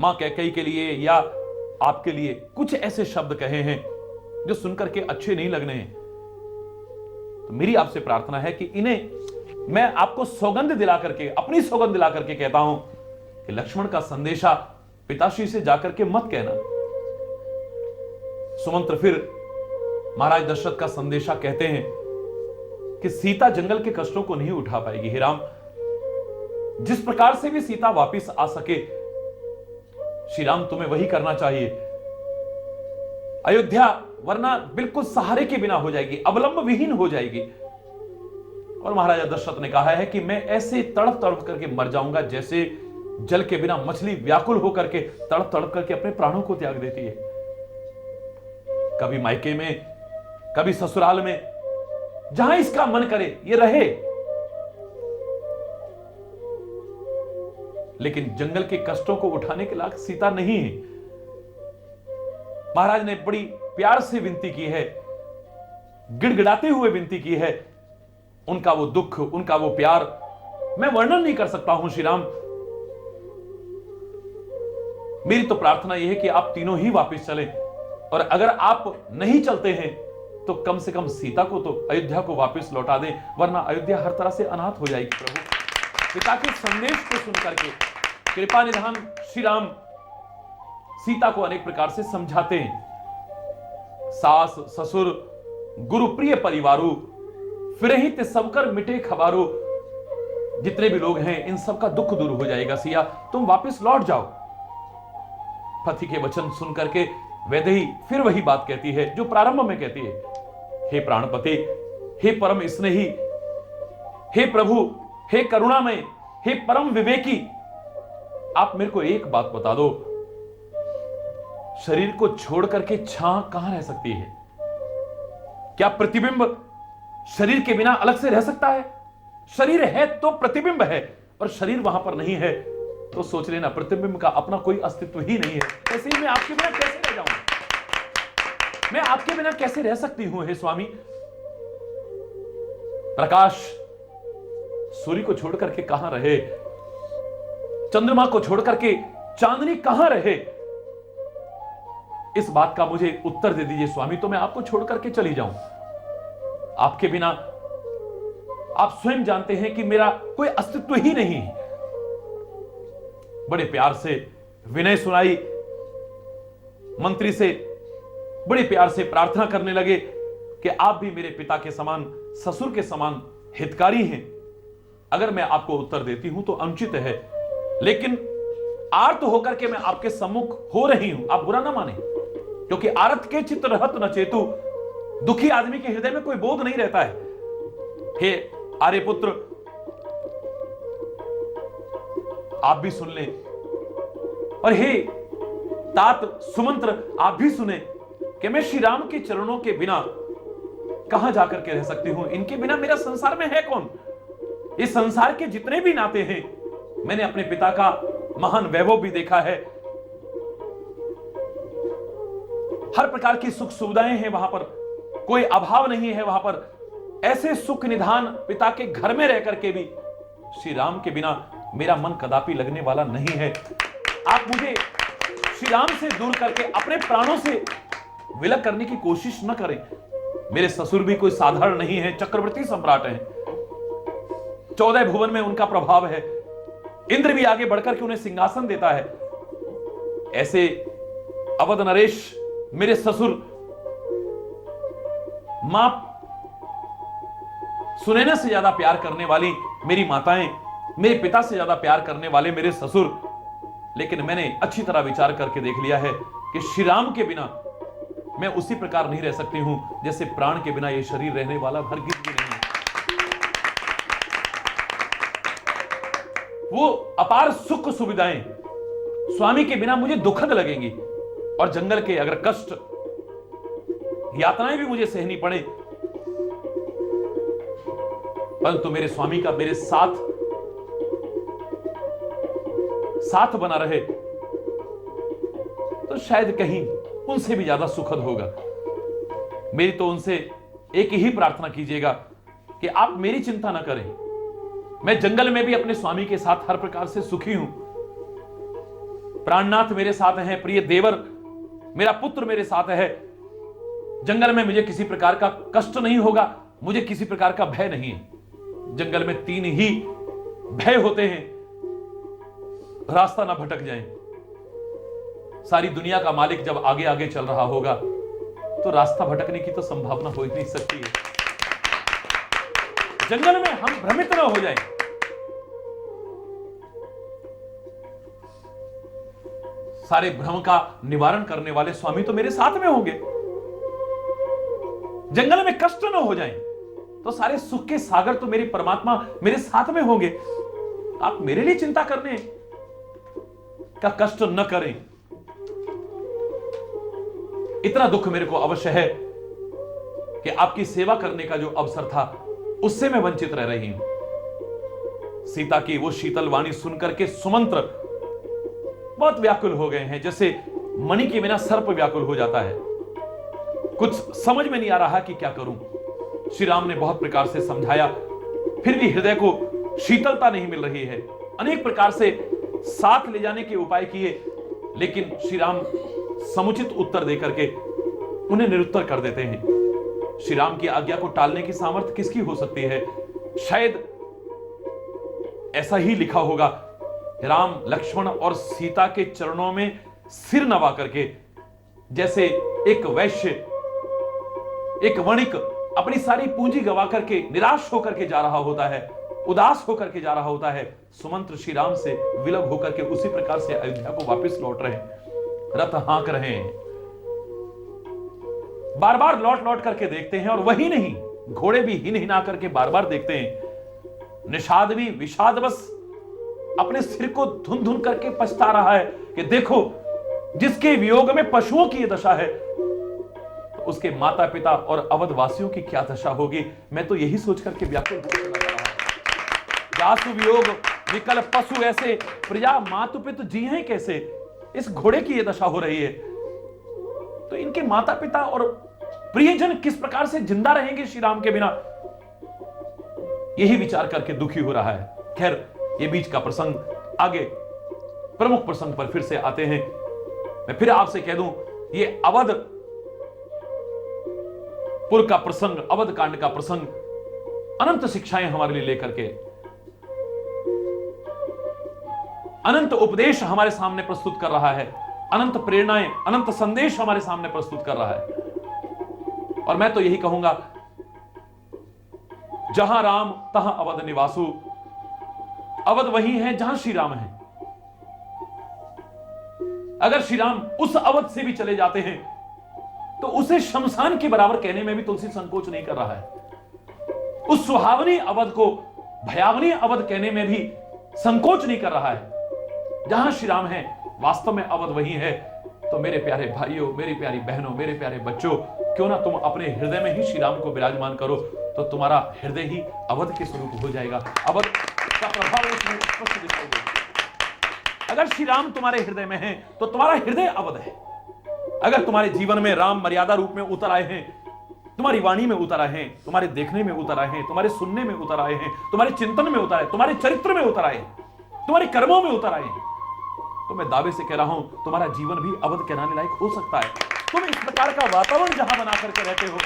मां कैकेयी के लिए या आपके लिए कुछ ऐसे शब्द कहे हैं जो सुनकर के अच्छे नहीं लगने हैं, तो मेरी आपसे प्रार्थना है कि इन्हें मैं आपको सौगंध दिला करके, अपनी सौगंध दिला करके कहता हूं कि लक्ष्मण का संदेशा पिताश्री से जाकर के मत कहना। सुमंत्र फिर महाराज दशरथ का संदेशा कहते हैं कि सीता जंगल के कष्टों को नहीं उठा पाएगी। हे राम, जिस प्रकार से भी सीता वापस आ सके, श्री राम तुम्हें वही करना चाहिए। अयोध्या वरना बिल्कुल सहारे के बिना हो जाएगी, अवलंब विहीन हो जाएगी। और महाराजा दशरथ ने कहा है कि मैं ऐसे तड़प तड़प करके मर जाऊंगा जैसे जल के बिना मछली व्याकुल होकर के तड़प तड़प करके अपने प्राणों को त्याग देती है। कभी मायके में, कभी ससुराल में, जहां इसका मन करे ये रहे, लेकिन जंगल के कष्टों को उठाने के लायक सीता नहीं है। महाराज ने बड़ी प्यार से विनती की है, गिड़गिड़ाते हुए विनती की है। उनका वो दुख, उनका वो प्यार मैं वर्णन नहीं कर सकता हूं। श्री राम, मेरी तो प्रार्थना यह है कि आप तीनों ही वापस चलें, और अगर आप नहीं चलते हैं तो कम से कम सीता को तो अयोध्या को वापस लौटा दें, वरना अयोध्या हर तरह से अनाथ हो जाएगी। प्रभु, पिता के संदेश को सुनकर के कृपा निधान श्री राम सीता को अनेक प्रकार से समझाते हैं। सास ससुर गुरु प्रिय परिवारों, फिरहित सबकर मिटे खबारो। जितने भी लोग हैं इन सबका दुख दूर हो जाएगा। सिया, तुम वापस लौट जाओ। पति के वचन सुनकर के वैदेही फिर वही बात कहती है जो प्रारंभ में कहती है, हे प्राणपति, हे परम स्नेही, हे प्रभु, हे करुणामय, हे परम विवेकी, आप मेरे को एक बात बता दो, शरीर को छोड़ करके छां कहां रह सकती है? क्या प्रतिबिंब शरीर के बिना अलग से रह सकता है? शरीर है तो प्रतिबिंब है, और शरीर वहां पर नहीं है तो सोच लेना प्रतिबिंब का अपना कोई अस्तित्व ही नहीं है। ऐसे ही मैं आपके बिना कैसे रह जाऊं? मैं आपके बिना कैसे रह सकती हूं हे स्वामी? प्रकाश सूर्य को छोड़ करके कहां रहे, चंद्रमा को छोड़ करके चांदनी कहां रहे? इस बात का मुझे उत्तर दे दीजिए स्वामी, तो मैं आपको छोड़ करके चली जाऊं। आपके बिना आप स्वयं जानते हैं कि मेरा कोई अस्तित्व ही नहीं है। बड़े प्यार से विनय सुनाई, मंत्री से बड़े प्यार से प्रार्थना करने लगे कि आप भी मेरे पिता के समान, ससुर के समान हितकारी हैं। अगर मैं आपको उत्तर देती हूं तो अनुचित है, लेकिन आर्त होकर के मैं आपके सम्मुख हो रही हूं, आप बुरा ना माने, क्योंकि आरत के चित्त रहत न चेतु। दुखी आदमी के हृदय में कोई बोध नहीं रहता है। हे आर्यपुत्र, आप भी सुन लें, और हे तात सुमंत्र, आप भी सुने कि मैं श्री राम के चरणों के बिना कहां जाकर के रह सकती हूं। इनके बिना मेरा संसार में है कौन? इस संसार के जितने भी नाते हैं, मैंने अपने पिता का महान वैभव भी देखा है। हर प्रकार की सुख सुविधाएं हैं वहां पर, कोई अभाव नहीं है वहां पर। ऐसे सुख निधान पिता के घर में रह करके भी श्री राम के बिना मेरा मन कदापि लगने वाला नहीं है। आप मुझे श्री राम से दूर करके अपने प्राणों से विलग करने की कोशिश न करें। मेरे ससुर भी कोई साधारण नहीं है, चक्रवर्ती सम्राट हैं। 14 भुवन में उनका प्रभाव है। इंद्र भी आगे बढ़कर के उन्हें सिंहासन देता है। ऐसे अवध नरेश मेरे ससुर, मां सुनैना से ज्यादा प्यार करने वाली मेरी माताएं, मेरे पिता से ज्यादा प्यार करने वाले मेरे ससुर। लेकिन मैंने अच्छी तरह विचार करके देख लिया है कि श्री राम के बिना मैं उसी प्रकार नहीं रह सकती हूं जैसे प्राण के बिना यह शरीर रहने वाला हरगिज भी नहीं है। वो अपार सुख सुविधाएं स्वामी के बिना मुझे दुखद लगेंगी, और जंगल के अगर कष्ट यातनाएं भी मुझे सहनी पड़े, परंतु मेरे स्वामी का मेरे साथ बना रहे तो शायद कहीं उनसे भी ज्यादा सुखद होगा। मेरी तो उनसे एक ही प्रार्थना कीजिएगा कि आप मेरी चिंता ना करें, मैं जंगल में भी अपने स्वामी के साथ हर प्रकार से सुखी हूं। प्राणनाथ मेरे साथ हैं, प्रिय देवर मेरा पुत्र मेरे साथ है। जंगल में मुझे किसी प्रकार का कष्ट नहीं होगा, मुझे किसी प्रकार का भय नहीं है। जंगल में 3 ही भय होते हैं, रास्ता ना भटक जाए। सारी दुनिया का मालिक जब आगे आगे चल रहा होगा तो रास्ता भटकने की तो संभावना हो ही नहीं सकती है। जंगल में हम भ्रमित ना हो जाएं। सारे भ्रम का निवारण करने वाले स्वामी तो मेरे साथ में होंगे। जंगल में कष्ट ना हो जाएं तो सारे सुख के सागर तो मेरे परमात्मा मेरे साथ में होंगे। आप मेरे लिए चिंता करने का कष्ट न करें। इतना दुख मेरे को अवश्य है कि आपकी सेवा करने का जो अवसर था उससे मैं वंचित रह रही हूं। सीता की वो शीतल वाणी सुनकर के सुमंत्र बहुत व्याकुल हो गए हैं, जैसे मणि के बिना सर्प व्याकुल हो जाता है। कुछ समझ में नहीं आ रहा कि क्या करूं। श्री राम ने बहुत प्रकार से समझाया, फिर भी हृदय को शीतलता नहीं मिल रही है। अनेक प्रकार से साथ ले जाने के उपाय किए, लेकिन श्री राम समुचित उत्तर देकर के उन्हें निरुत्तर कर देते हैं। श्री राम की आज्ञा को टालने की सामर्थ्य किसकी हो सकती है? शायद ऐसा ही लिखा होगा, राम लक्ष्मण और सीता के चरणों में सिर नवा करके, जैसे एक वैश्य, एक वणिक अपनी सारी पूंजी गवा करके निराश होकर के जा रहा होता है, उदास होकर के जा रहा होता है, सुमंत्र श्री राम से विलग होकर के उसी प्रकार से अयोध्या को वापस लौट रहे हैं, रथ हाँक रहे हैं। बार बार लौट लौट करके देखते हैं, और वही नहीं, घोड़े भी हिन हिना करके बार बार देखते हैं। निषाद भी विषाद बस अपने सिर को धुन धुन करके पछता रहा है कि देखो, जिसके वियोग में पशुओं की दशा है तो उसके माता पिता और अवधवासियों की क्या दशा होगी। मैं तो यही सोच करके व्याकुल होकर लगा रहा हूं। जासु वियोग विकल पशु ऐसे, प्रजा मातु पितु जी हैं कैसे। इस घोड़े की यह दशा हो रही है तो इनके माता पिता और प्रियजन किस प्रकार से जिंदा रहेंगे श्री राम के बिना, यही विचार करके दुखी हो रहा है। खैर, ये बीच का प्रसंग, आगे प्रमुख प्रसंग पर फिर से आते हैं। मैं फिर आपसे कह दूं, ये अवधपुर का प्रसंग, अवध कांड का प्रसंग अनंत शिक्षाएं हमारे लिए लेकर के, अनंत उपदेश हमारे सामने प्रस्तुत कर रहा है, अनंत प्रेरणाएं, अनंत संदेश हमारे सामने प्रस्तुत कर रहा है। और मैं तो यही कहूंगा, जहां राम तहां अवध निवासु। अवध वही है जहां श्री राम है। अगर श्री राम उस अवध से भी चले जाते हैं तो उसे शमशान के बराबर कहने में भी तुलसी संकोच नहीं कर रहा है। उस सुहावनी अवध को भयावनी अवध कहने में भी संकोच नहीं कर रहा है। जहां श्री राम है, वास्तव में अवध वही है। तो मेरे प्यारे भाइयों, मेरी प्यारी बहनों, मेरे प्यारे बच्चों, क्यों ना तुम अपने हृदय में ही श्री राम को विराजमान करो, तो तुम्हारा हृदय ही अवध के स्वरूप हो जाएगा। अवध का प्रभाव उसमें स्पष्ट दिखाई देगा। अगर श्री राम तुम्हारे हृदय में है तो तुम्हारा हृदय अवध है। अगर तुम्हारे जीवन में राम मर्यादा रूप में उतर आए हैं, तुम्हारी वाणी में उतर आए हैं, तुम्हारे देखने में उतर आए हैं, तुम्हारे सुनने में उतर आए हैं, तुम्हारे चिंतन में उतर आए, तुम्हारे चरित्र में उतर आए, तुम्हारे कर्मों में उतर आए हैं, तो मैं दावे से कह रहा हूं, तुम्हारा जीवन भी अवध कहलाने लायक हो सकता है। तुम इस प्रकार का वातावरण जहां बना करके रहते हो,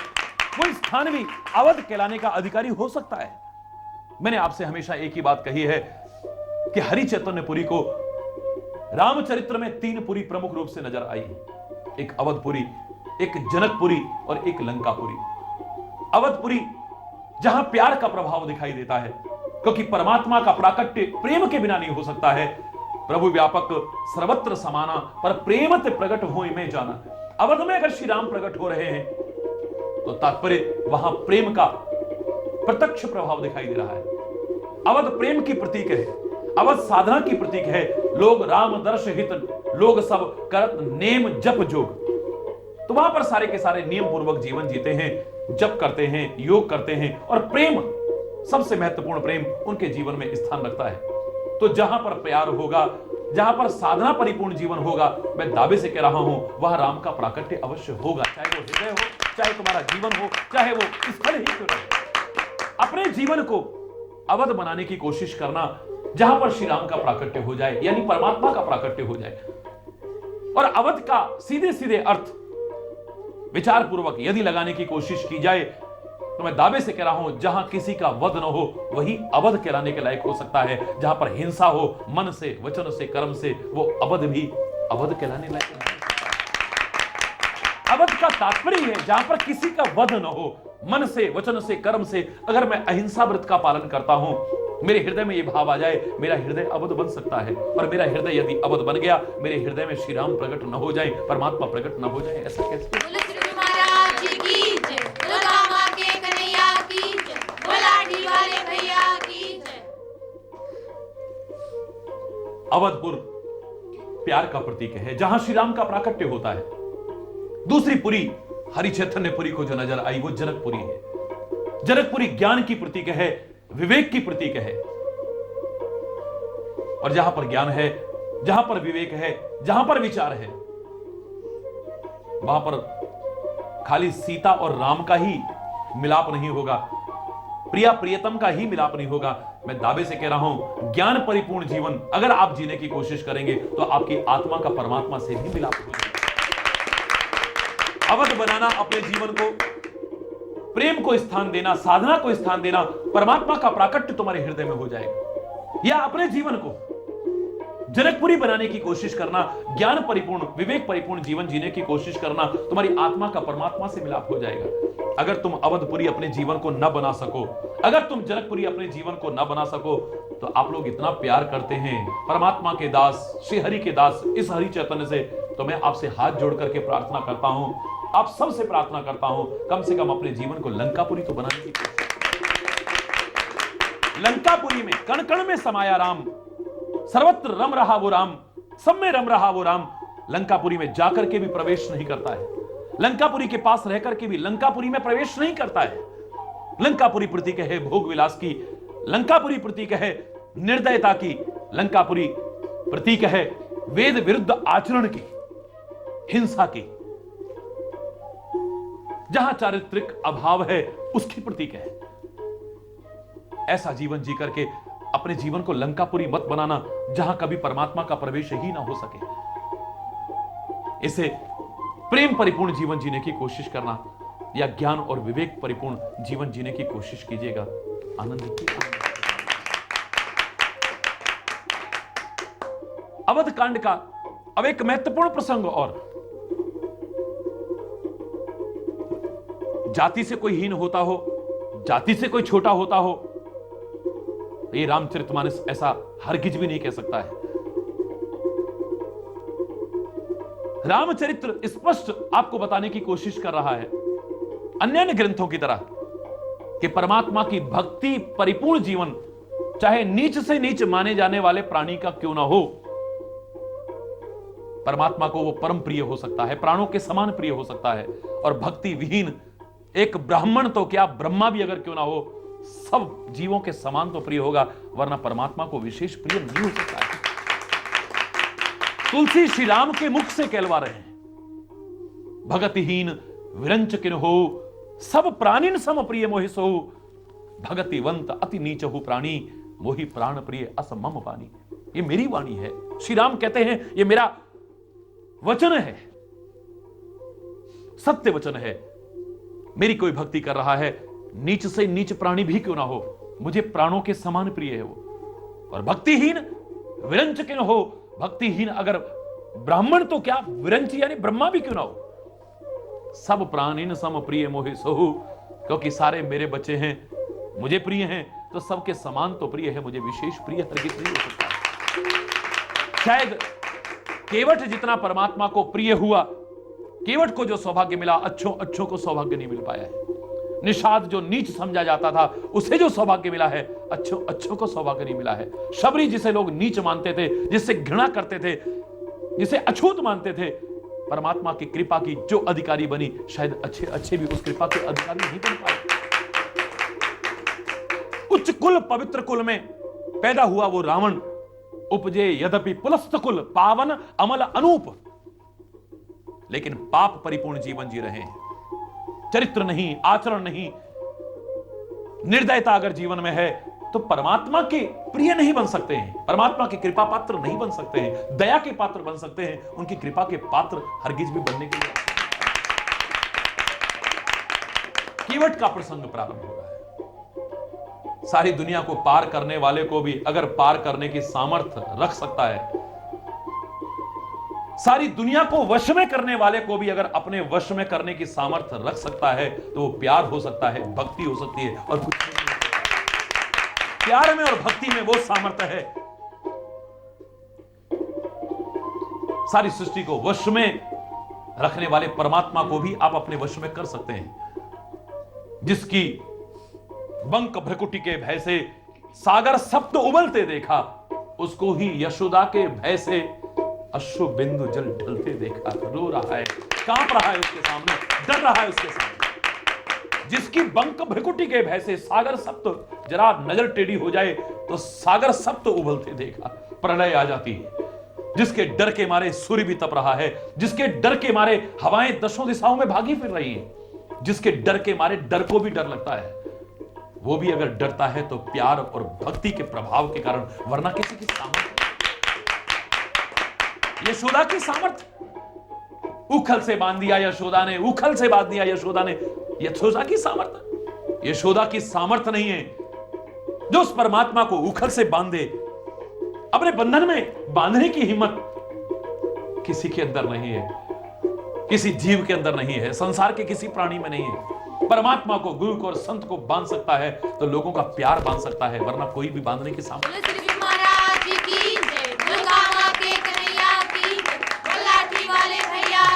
वो स्थान भी अवध कहलाने का अधिकारी हो सकता है। मैंने आपसे हमेशा एक ही बात कही है कि हरि चैतन्यपुरी को रामचरित्र में 3 पुरी प्रमुख रूप से नजर आई है। एक अवधपुरी, एक जनकपुरी और एक लंकापुरी। अवधपुरी जहां प्यार का प्रभाव दिखाई देता है, क्योंकि परमात्मा का प्राकट्य प्रेम के बिना नहीं हो सकता है। प्रभु व्यापक सर्वत्र समाना, पर प्रेमत प्रकट हो में जाना। अवध में अगर श्री राम प्रकट हो रहे हैं तो तात्पर्य वहां प्रेम का प्रत्यक्ष प्रभाव दिखाई दे रहा है। अवध प्रेम की प्रतीक है, अवध साधना की प्रतीक है। लोग राम दर्श हित, लोग सब करत नेम जप जोग। तो वहां पर सारे के सारे नियम पूर्वक जीवन जीते हैं, जप करते हैं, योग करते हैं, और प्रेम, सबसे महत्वपूर्ण प्रेम उनके जीवन में स्थान रखता है। तो जहां पर प्यार होगा, जहां पर साधना परिपूर्ण जीवन होगा, मैं दावे से कह रहा हूं वहां राम का प्राकट्य अवश्य होगा। चाहे वो हृदय हो, चाहे तुम्हारा जीवन हो, चाहे वो स्थल ही क्यों रहे। अपने जीवन को अवध बनाने की कोशिश करना, जहां पर श्री राम का प्राकट्य हो जाए, यानी परमात्मा का प्राकट्य हो जाए। और अवध का सीधे सीधे अर्थ विचार पूर्वक यदि लगाने की कोशिश की जाए तो मैं दावे से कह रहा हूं जहां किसी का वध न हो वही अवध कहलाने के लायक हो सकता है। जहां पर हिंसा हो मन से, वचन से, कर्म से, वो अवध भी अवध कहलाने लायक नहीं। अवध का तात्पर्य है जहां पर किसी का वध न हो, मन से, वचन से, कर्म से। अगर मैं अहिंसा व्रत का पालन करता हूं, मेरे हृदय में यह भाव आ जाए, मेरा हृदय अवध बन सकता है। और मेरा हृदय यदि अवध बन गया, मेरे हृदय में श्री राम प्रकट न हो जाए, परमात्मा प्रकट न हो जाए, ऐसा कैसे? बोलो श्री महाराज की जय, बोलो कामा के कन्हैया की जय, बोलो लाठी वाले भैया की जय। अवधपुर प्यार का प्रतीक है, जहां श्री राम का प्राकट्य होता है। दूसरी पुरी, हरि चैतन्यपुरी को जो नजर आई, वो जनकपुरी है। जनकपुरी ज्ञान की प्रतीक है, विवेक की प्रतीक है। और जहां पर ज्ञान है, जहां पर विवेक है, जहां पर विचार है, वहां पर खाली सीता और राम का ही मिलाप नहीं होगा, प्रिया प्रियतम का ही मिलाप नहीं होगा। मैं दावे से कह रहा हूं ज्ञान परिपूर्ण जीवन अगर आप जीने की कोशिश करेंगे तो आपकी आत्मा का परमात्मा से भी मिलाप हो जाएगा। अवध बनाना, अपने जीवन को, प्रेम को स्थान देना, साधना को स्थान देना, परमात्मा का प्राकट्य तुम्हारे हृदय में हो जाएगा। या अपने जीवन को जनकपुरी बनाने की कोशिश करना, ज्ञान परिपूर्ण, विवेक परिपूर्ण जीवन जीने की कोशिश करना, तुम्हारी आत्मा का परमात्मा से मिलाप हो जाएगा। अगर तुम अवधपुरी अपने जीवन को न बना सको, अगर तुम जनकपुरी अपने जीवन को न बना सको, तो आप लोग इतना प्यार करते हैं परमात्मा के दास, श्री हरि के दास, इस हरि चैतन्य से, तो मैं आपसे हाथ जोड़ करके प्रार्थना करता हूं, आप सबसे प्रार्थना करता हूं, कम से कम अपने जीवन को लंकापुरी तो बनाने की कोशिश। लंकापुरी में कण कण में समाया राम, सर्वत्र रम रहा वो राम, सब में रम रहा वो राम। लंकापुरी में जाकर के भी प्रवेश नहीं करता है, लंकापुरी के पास रहकर के भी लंकापुरी में प्रवेश नहीं करता है। लंकापुरी प्रतीक है भोग विलास की, लंकापुरी प्रतीक है निर्दयता की, लंकापुरी प्रतीक है वेद विरुद्ध आचरण की, हिंसा की। जहां चारित्रिक अभाव है उसकी प्रतीक है। ऐसा जीवन जी करके अपने जीवन को लंकापुरी मत बनाना जहां कभी परमात्मा का प्रवेश ही ना हो सके। इसे प्रेम परिपूर्ण जीवन जीने की कोशिश करना या ज्ञान और विवेक परिपूर्ण जीवन जीने की कोशिश कीजिएगा। आनंद की अवध कांड का अब एक महत्वपूर्ण प्रसंग और, जाति से कोई हीन होता हो, जाति से कोई छोटा होता हो, ये रामचरितमानस ऐसा हरगिज भी नहीं कह सकता है। रामचरित्र स्पष्ट आपको बताने की कोशिश कर रहा है, अन्य ग्रंथों की तरह, कि परमात्मा की भक्ति परिपूर्ण जीवन चाहे नीच से नीच माने जाने वाले प्राणी का क्यों ना हो, परमात्मा को वो परम प्रिय हो सकता है, प्राणों के समान प्रिय हो सकता है। और भक्ति विहीन एक ब्राह्मण तो क्या, ब्रह्मा भी अगर क्यों ना हो, सब जीवों के समान तो प्रिय होगा, वरना परमात्मा को विशेष प्रिय नहीं हो सकता है। तुलसी श्री राम के मुख से कहलवा रहे हैं, भगतिहीन विरंच किन हो, सब प्राणिन सम प्रिय मोहि सो, भगतिवंत अति नीच हो प्राणी, मोहि प्राण प्रिय अस मम वाणी। ये मेरी वाणी है। श्री राम कहते हैं ये मेरा वचन है, सत्य वचन है। मेरी कोई भक्ति कर रहा है, नीच से नीच प्राणी भी क्यों ना हो, मुझे प्राणों के समान प्रिय है वो। और भक्तिहीन विरंच किन हो, भक्तिहीन अगर ब्राह्मण तो क्या, विरंच यानी ब्रह्मा भी क्यों ना हो, सब प्राणिन सम प्रिय मोहि सोहु, क्योंकि सारे मेरे बच्चे हैं, मुझे प्रिय हैं तो सबके समान तो प्रिय है, मुझे विशेष प्रिय हरगिज नहीं हो सकता। शायद केवट जितना परमात्मा को प्रिय हुआ, केवट को जो सौभाग्य मिला, अच्छों को सौभाग्य नहीं मिल पाया है। निषाद जो नीच समझा जाता था, उसे जो सौभाग्य मिला है, अच्छों को सौभाग्य नहीं मिला है। शबरी जिसे लोग नीच मानते थे, जिससे घृणा करते थे, जिसे अछूत मानते थे, परमात्मा की कृपा की जो अधिकारी बनी, शायद अच्छे भी उस कृपा के अधिकारी नहीं बन पाए। उच्च कुल पवित्र कुल में पैदा हुआ वो रावण, उपजे यद्यपि पुलस्त कुल पावन अमल अनूप, लेकिन पाप परिपूर्ण जीवन जी रहे हैं। चरित्र नहीं, आचरण नहीं, निर्दयता अगर जीवन में है तो परमात्मा के प्रिय नहीं बन सकते हैं, परमात्मा के कृपा पात्र नहीं बन सकते हैं। दया के पात्र बन सकते हैं, उनकी कृपा के पात्र हरगिज भी बनने के लिए। केवट का प्रसंग प्रारंभ हो रहा है। सारी दुनिया को पार करने वाले को भी अगर पार करने की सामर्थ्य रख सकता है, सारी दुनिया को वश में करने वाले को भी अगर अपने वश में करने की सामर्थ्य रख सकता है, तो वो प्यार हो सकता है, भक्ति हो सकती है, और कुछ नहीं। प्यार में और भक्ति में वो सामर्थ्य है, सारी सृष्टि को वश में रखने वाले परमात्मा को भी आप अपने वश में कर सकते हैं। जिसकी बंक भ्रकुटी के भय से सागर सप्त उबलते देखा, उसको ही यशोदा के भय से अश्रु बिंदु जल ढलते देखा। रो रहा है, कांप रहा है उसके सामने, डर रहा है उसके सामने। जिसकी बंक भ्रकुटी के भय से सागर सप्त, जरा नजर टेढ़ी हो जाए तो सागर सप्त उबलते देखा, प्रलय आ जाती है। जिसके डर के मारे सूर्य भी तप रहा है, जिसके डर के मारे हवाएं दसों दिशाओं में भागी फिर रही हैं, जिसके डर के मारे डर को भी डर लगता है, वो भी अगर डरता है तो प्यार और भक्ति के प्रभाव के कारण, वरना किसी की सामर्थ्य। यशोदा की सामर्थ्य, उखल से बांध दिया यशोदा ने, उखल से बांध दिया यशोदा ने, यशोदा की सामर्थ्य। यशोदा की सामर्थ्य नहीं है जो उस परमात्मा को उखल से बांधे। अपने बंधन में बांधने की हिम्मत किसी के अंदर नहीं है, किसी जीव के अंदर नहीं है, संसार के किसी प्राणी में नहीं है। परमात्मा को, गुरु को और संत को बांध सकता है तो लोगों का प्यार बांध सकता है, वरना कोई भी बांधने की सामर्थ्य।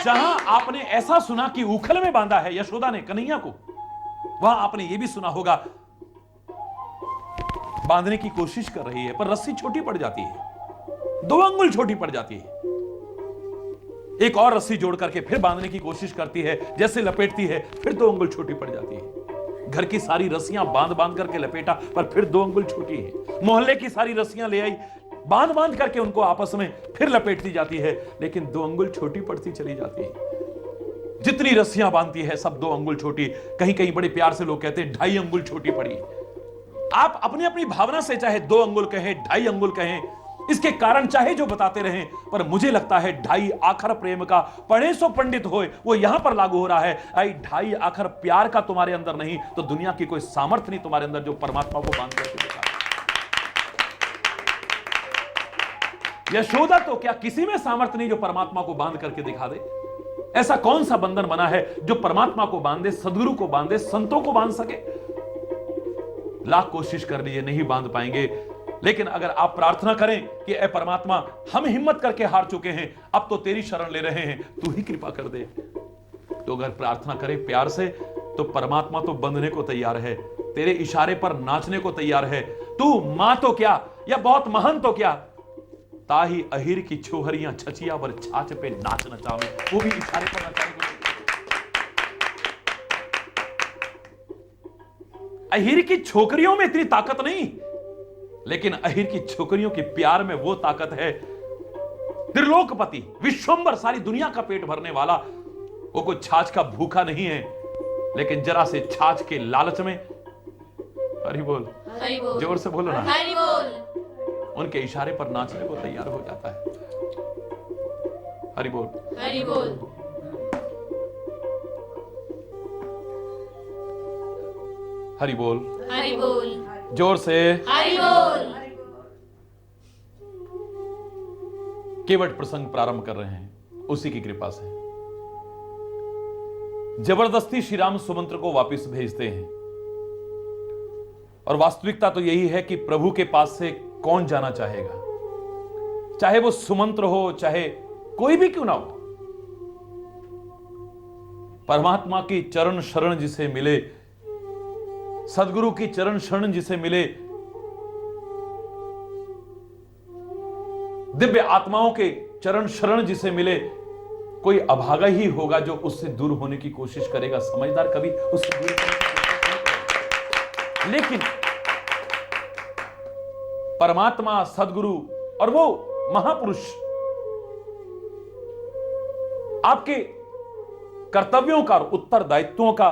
जहां आपने ऐसा सुना कि उखल में बांधा है यशोदा ने कन्हैया को, वहां आपने यह भी सुना होगा बांधने की कोशिश कर रही है पर रस्सी छोटी पड़ जाती है, 2 अंगुल छोटी पड़ जाती है। एक और रस्सी जोड़ करके फिर बांधने की कोशिश करती है, जैसे लपेटती है फिर 2 अंगुल छोटी पड़ जाती है। घर की सारी रस्सियां बांध बांध करके लपेटा पर फिर 2 अंगुल छोटी है। मोहल्ले की सारी रस्सियां ले आई, बांध बांध करके उनको आपस में फिर लपेटती जाती है, लेकिन 2 अंगुल छोटी पड़ती चली जाती है। जितनी रस्सियां बांधती है सब 2 अंगुल छोटी, कहीं कहीं बड़े प्यार से लोग कहते हैं 2.5 अंगुल छोटी पड़ी। आप अपनी अपनी भावना से चाहे 2 अंगुल कहें, 2.5 अंगुल कहें, इसके कारण चाहे जो बताते रहें, पर मुझे लगता है 2.5 आखर प्रेम का पढ़े सो पंडित होए, वो यहां पर लागू हो रहा है। 2.5 आखर प्यार का तुम्हारे अंदर नहीं तो दुनिया की कोई सामर्थ्य नहीं तुम्हारे अंदर जो परमात्मा को बांध करके दिखा। यशोदा तो क्या किसी में सामर्थ्य नहीं जो परमात्मा को बांध करके दिखा दे। ऐसा कौन सा बंधन बना है जो परमात्मा को बांधे, सदगुरु को बांधे, संतों को बांध सके। लाख कोशिश कर लीजिए नहीं बांध पाएंगे, लेकिन अगर आप प्रार्थना करें कि ऐ परमात्मा हम हिम्मत करके हार चुके हैं, अब तो तेरी शरण ले रहे हैं, तू ही कृपा कर दे, तो अगर प्रार्थना करें प्यार से तो परमात्मा तो बंधने को तैयार है, तेरे इशारे पर नाचने को तैयार है। तू मां तो क्या या बहुत महान तो क्या, ताही अहिर की छोहरियां छचिया पर छाछ पे नाच नचावे, वो भी इशारे पर नचाने को। अहिर की छोकरियों में इतनी ताकत नहीं, लेकिन अहिर की छोकरियों के प्यार में वो ताकत है। त्रिलोकपति विश्वंभर सारी दुनिया का पेट भरने वाला, वो कोई छाछ का भूखा नहीं है, लेकिन जरा से छाछ के लालच में, हरि बोल, जोर से बोलो ना, हरि बोल, उनके इशारे पर नाचने को तैयार हो जाता है। हरि बोल, हरि बोल, हरि बोल, हरि बोल, जोर से हरि बोल। केवट प्रसंग प्रारंभ कर रहे हैं उसी की कृपा से। जबरदस्ती श्री राम सुमंत्र को वापिस भेजते हैं। और वास्तविकता तो यही है कि प्रभु के पास से कौन जाना चाहेगा, चाहे वो सुमंत्र हो, चाहे कोई भी क्यों ना हो। परमात्मा की चरण शरण जिसे मिले, सदगुरु की चरण शरण जिसे मिले, दिव्य आत्माओं के चरण शरण जिसे मिले, कोई अभागा ही होगा जो उससे दूर होने की कोशिश करेगा। समझदार कभी उससे दूर करने की कोशिश नहीं करेगा। लेकिन परमात्मा, सदगुरु और वो महापुरुष आपके कर्तव्यों का, उत्तरदायित्वों का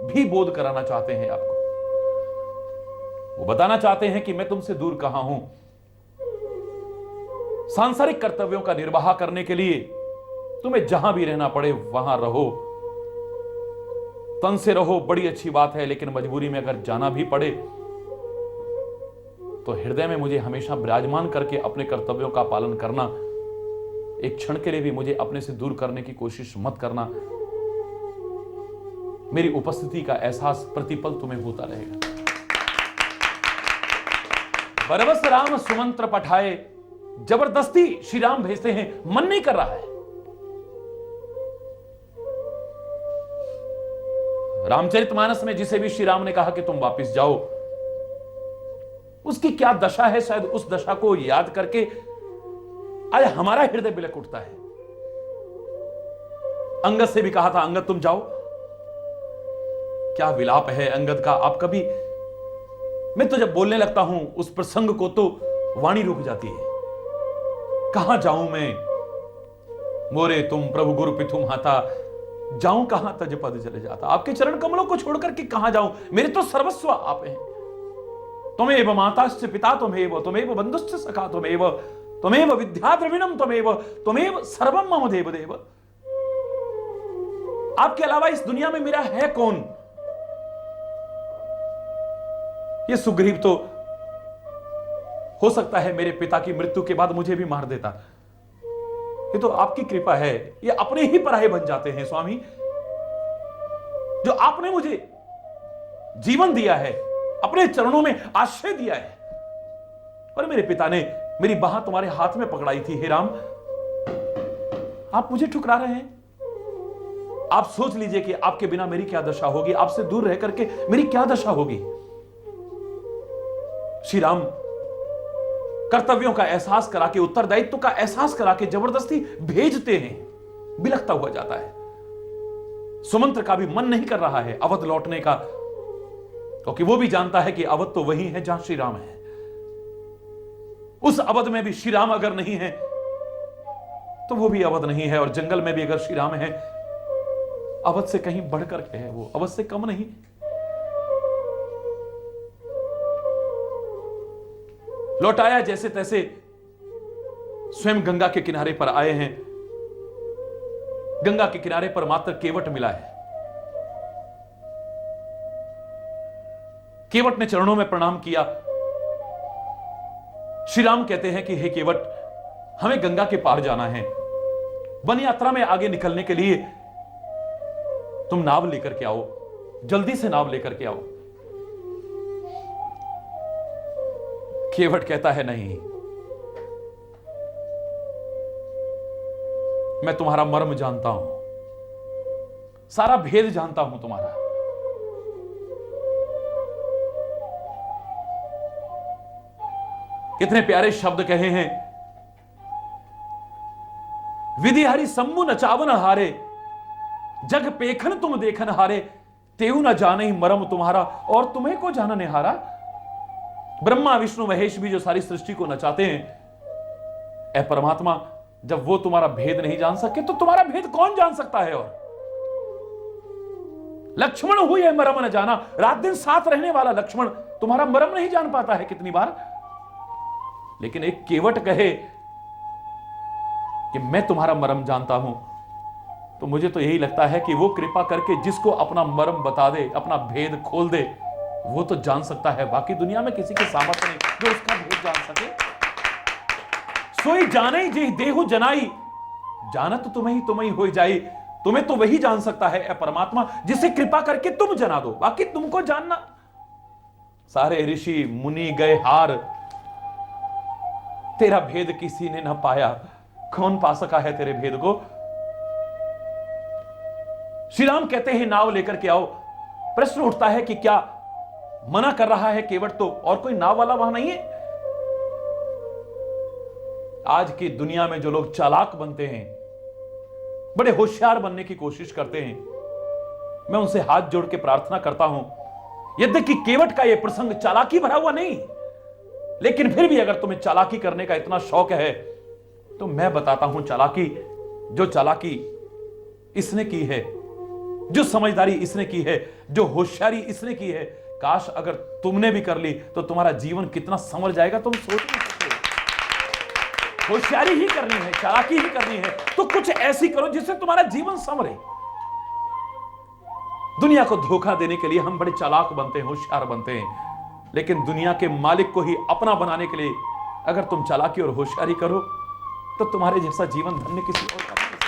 भी बोध कराना चाहते हैं आपको। वो बताना चाहते हैं कि मैं तुमसे दूर कहां हूं। सांसारिक कर्तव्यों का निर्वाह करने के लिए तुम्हें जहां भी रहना पड़े वहां रहो, तन से रहो, बड़ी अच्छी बात है। लेकिन मजबूरी में अगर जाना भी पड़े तो हृदय में मुझे हमेशा विराजमान करके अपने कर्तव्यों का पालन करना। एक क्षण के लिए भी मुझे अपने से दूर करने की कोशिश मत करना। मेरी उपस्थिति का एहसास प्रतिपल तुम्हें होता रहेगा। बरबस राम सुमंत्र पठाए, जबरदस्ती श्री राम भेजते हैं, मन नहीं कर रहा है। रामचरितमानस में जिसे भी श्री राम ने कहा कि तुम वापस जाओ, उसकी क्या दशा है, शायद उस दशा को याद करके आज हमारा हृदय बिलक उठता है। अंगद से भी कहा था, अंगद तुम जाओ। क्या विलाप है अंगद का। आप कभी, मैं तो जब बोलने लगता हूं उस प्रसंग को तो वाणी रुक जाती है। कहां जाऊं मैं, मोरे तुम प्रभु गुरु पितु माता, जाऊं कहां तज पद चले जाता। आपके चरण कमलों को छोड़कर के कहां जाऊं, मेरे तो सर्वस्व आप हैं। त्वमेव माताश्च पिता त्वमेव बंधुश्च सखा त्वमेव विद्या द्रविणम त्वमेव सर्वम मम देव देव। आपके अलावा इस दुनिया में मेरा है कौन। ये सुग्रीव तो हो सकता है मेरे पिता की मृत्यु के बाद मुझे भी मार देता। ये तो आपकी कृपा है, ये अपने ही पराये बन जाते हैं स्वामी। जो आपने मुझे जीवन दिया है, अपने चरणों में आश्रय दिया है, और मेरे पिता ने मेरी बाह तुम्हारे हाथ में पकड़ाई थी। हे राम, आप मुझे ठुकरा रहे हैं। आप सोच लीजिए कि आपके बिना मेरी क्या दशा होगी, आपसे दूर रह करके मेरी क्या दशा होगी। श्री राम कर्तव्यों का एहसास करा के, उत्तरदायित्व का एहसास करा के जबरदस्ती भेजते हैं। बिलखता हुआ जाता है। सुमंत्र का भी मन नहीं कर रहा है अवध लौटने का, क्योंकि वो भी जानता है कि अवध तो वही है जहां श्री राम है। उस अवध में भी श्री राम अगर नहीं है तो वो भी अवध नहीं है, और जंगल में भी अगर श्री राम है, अवध से कहीं बढ़कर के है, वो अवध से कम नहीं। लौटाया जैसे तैसे, स्वयं गंगा के किनारे पर आए हैं। गंगा के किनारे पर मात्र केवट मिला है। केवट ने चरणों में प्रणाम किया। श्री राम कहते हैं कि हे केवट, हमें गंगा के पार जाना है। वन यात्रा में आगे निकलने के लिए तुम नाव लेकर के आओ, जल्दी से नाव लेकर के आओ। केवट कहता है नहीं, मैं तुम्हारा मर्म जानता हूं, सारा भेद जानता हूं तुम्हारा। कितने प्यारे शब्द कहे हैं। विधि हरि सम्मु नचावन हारे, जग पेखन तुम देखन हारे, तेऊ न जाने मरम तुम्हारा, और तुम्हें को जाना निहारा। ब्रह्मा विष्णु महेश भी जो सारी सृष्टि को नचाते हैं, ऐ परमात्मा, जब वो तुम्हारा भेद नहीं जान सके तो तुम्हारा भेद कौन जान सकता है। और लक्ष्मण हुई है मरम न जाना, रात दिन साथ रहने वाला लक्ष्मण तुम्हारा मरम नहीं जान पाता है कितनी बार। लेकिन एक केवट कहे कि मैं तुम्हारा मरम जानता हूं, तो मुझे तो यही लगता है कि वो कृपा करके जिसको अपना मरम बता दे, अपना भेद खोल दे, वो तो जान सकता है। बाकी दुनिया में किसी के सामर्थ्य नहीं जो उसका भेद जान सके। सोई जाने जी देहु जनाई, जानत तुम्हें हो जाई। तुम्हें तो वही जान सकता है ए परमात्मा जिसे कृपा करके तुम जना दो, बाकी तुमको जानना सारे ऋषि मुनि गए हार, तेरा भेद किसी ने ना पाया, कौन पा सका है तेरे भेद को। श्री राम कहते हैं नाव लेकर के आओ। प्रश्न उठता है कि क्या मना कर रहा है केवट तो और कोई नाव वाला वहां नहीं है? आज की दुनिया में जो लोग चालाक बनते हैं, बड़े होशियार बनने की कोशिश करते हैं, मैं उनसे हाथ जोड़ के प्रार्थना करता हूं, यद्यपि केवट का यह प्रसंग चालाकी भरा हुआ नहीं, लेकिन फिर भी अगर तुम्हें चालाकी करने का इतना शौक है तो मैं बताता हूं जो चालाकी इसने की है, जो समझदारी इसने की है, जो होशियारी इसने की है, काश अगर तुमने भी कर ली तो तुम्हारा जीवन कितना संवर जाएगा तुम सोच नहीं सकते। होशियारी ही करनी है, चालाकी ही करनी है, तो कुछ ऐसी करो जिससे तुम्हारा जीवन संवरे। दुनिया को धोखा देने के लिए हम बड़े चालाक बनते हैं, होशियार बनते हैं, लेकिन दुनिया के मालिक को ही अपना बनाने के लिए अगर तुम चालाकी और होशियारी करो तो तुम्हारे जैसा जीवन धन्य किसी और का नहीं सकता।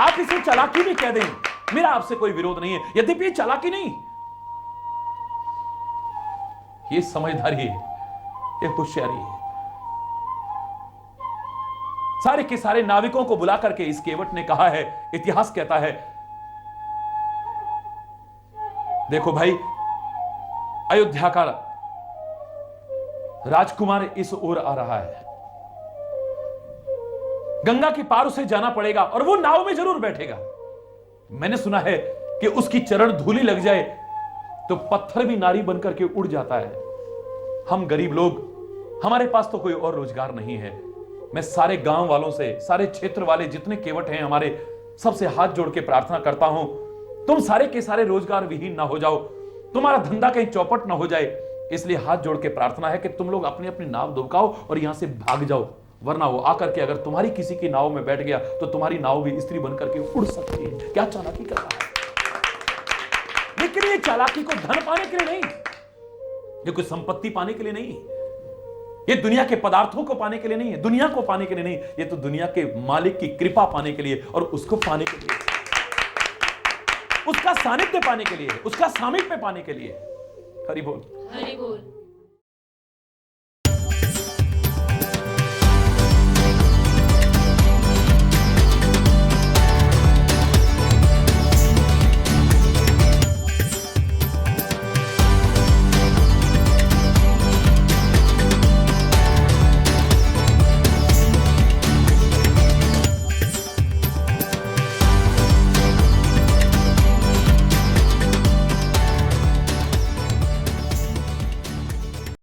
आप इसे चालाकी भी कह दें, मेरा आपसे कोई विरोध नहीं है, यद्यपि ये चालाकी नहीं, ये समझदारी है, ये होशियारी है। सारे के सारे नाविकों को बुला करके इस केवट ने कहा है, इतिहास कहता है, देखो भाई, अयोध्या का राजकुमार इस ओर आ रहा है, गंगा की पार उसे जाना पड़ेगा और वो नाव में जरूर बैठेगा। मैंने सुना है कि उसकी चरण धूली लग जाए तो पत्थर भी नारी बनकर के उड़ जाता है। हम गरीब लोग, हमारे पास तो कोई और रोजगार नहीं है। मैं सारे गांव वालों से, सारे क्षेत्र वाले जितने केवट हैं हमारे, सबसे हाथ जोड़ के प्रार्थना करता हूं, तुम सारे के सारे रोजगार विहीन ना हो जाओ, तुम्हारा धंधा कहीं चौपट ना हो जाए। इसलिए हाथ जोड़ के प्रार्थना है कि तुम लोग अपनी अपनी नाव दुबकाओ और यहां से भाग जाओ, वरना वो आकर के अगर तुम्हारी किसी की नाव में बैठ गया तो तुम्हारी नाव भी स्त्री बनकर के उड़ सकती है। क्या चालाकी कर रहा है? लेकिन ये चालाकी को धन पाने के लिए नहीं, ये कोई संपत्ति पाने के लिए नहीं, ये दुनिया के पदार्थों को पाने के लिए नहीं है, दुनिया को पाने के लिए नहीं, ये तो दुनिया के मालिक की कृपा पाने के लिए और उसको पाने के लिए, उसका सानिध्य पाने के लिए, उसका सामीप्य पाने के लिए। हरि बोल, हरि बोल।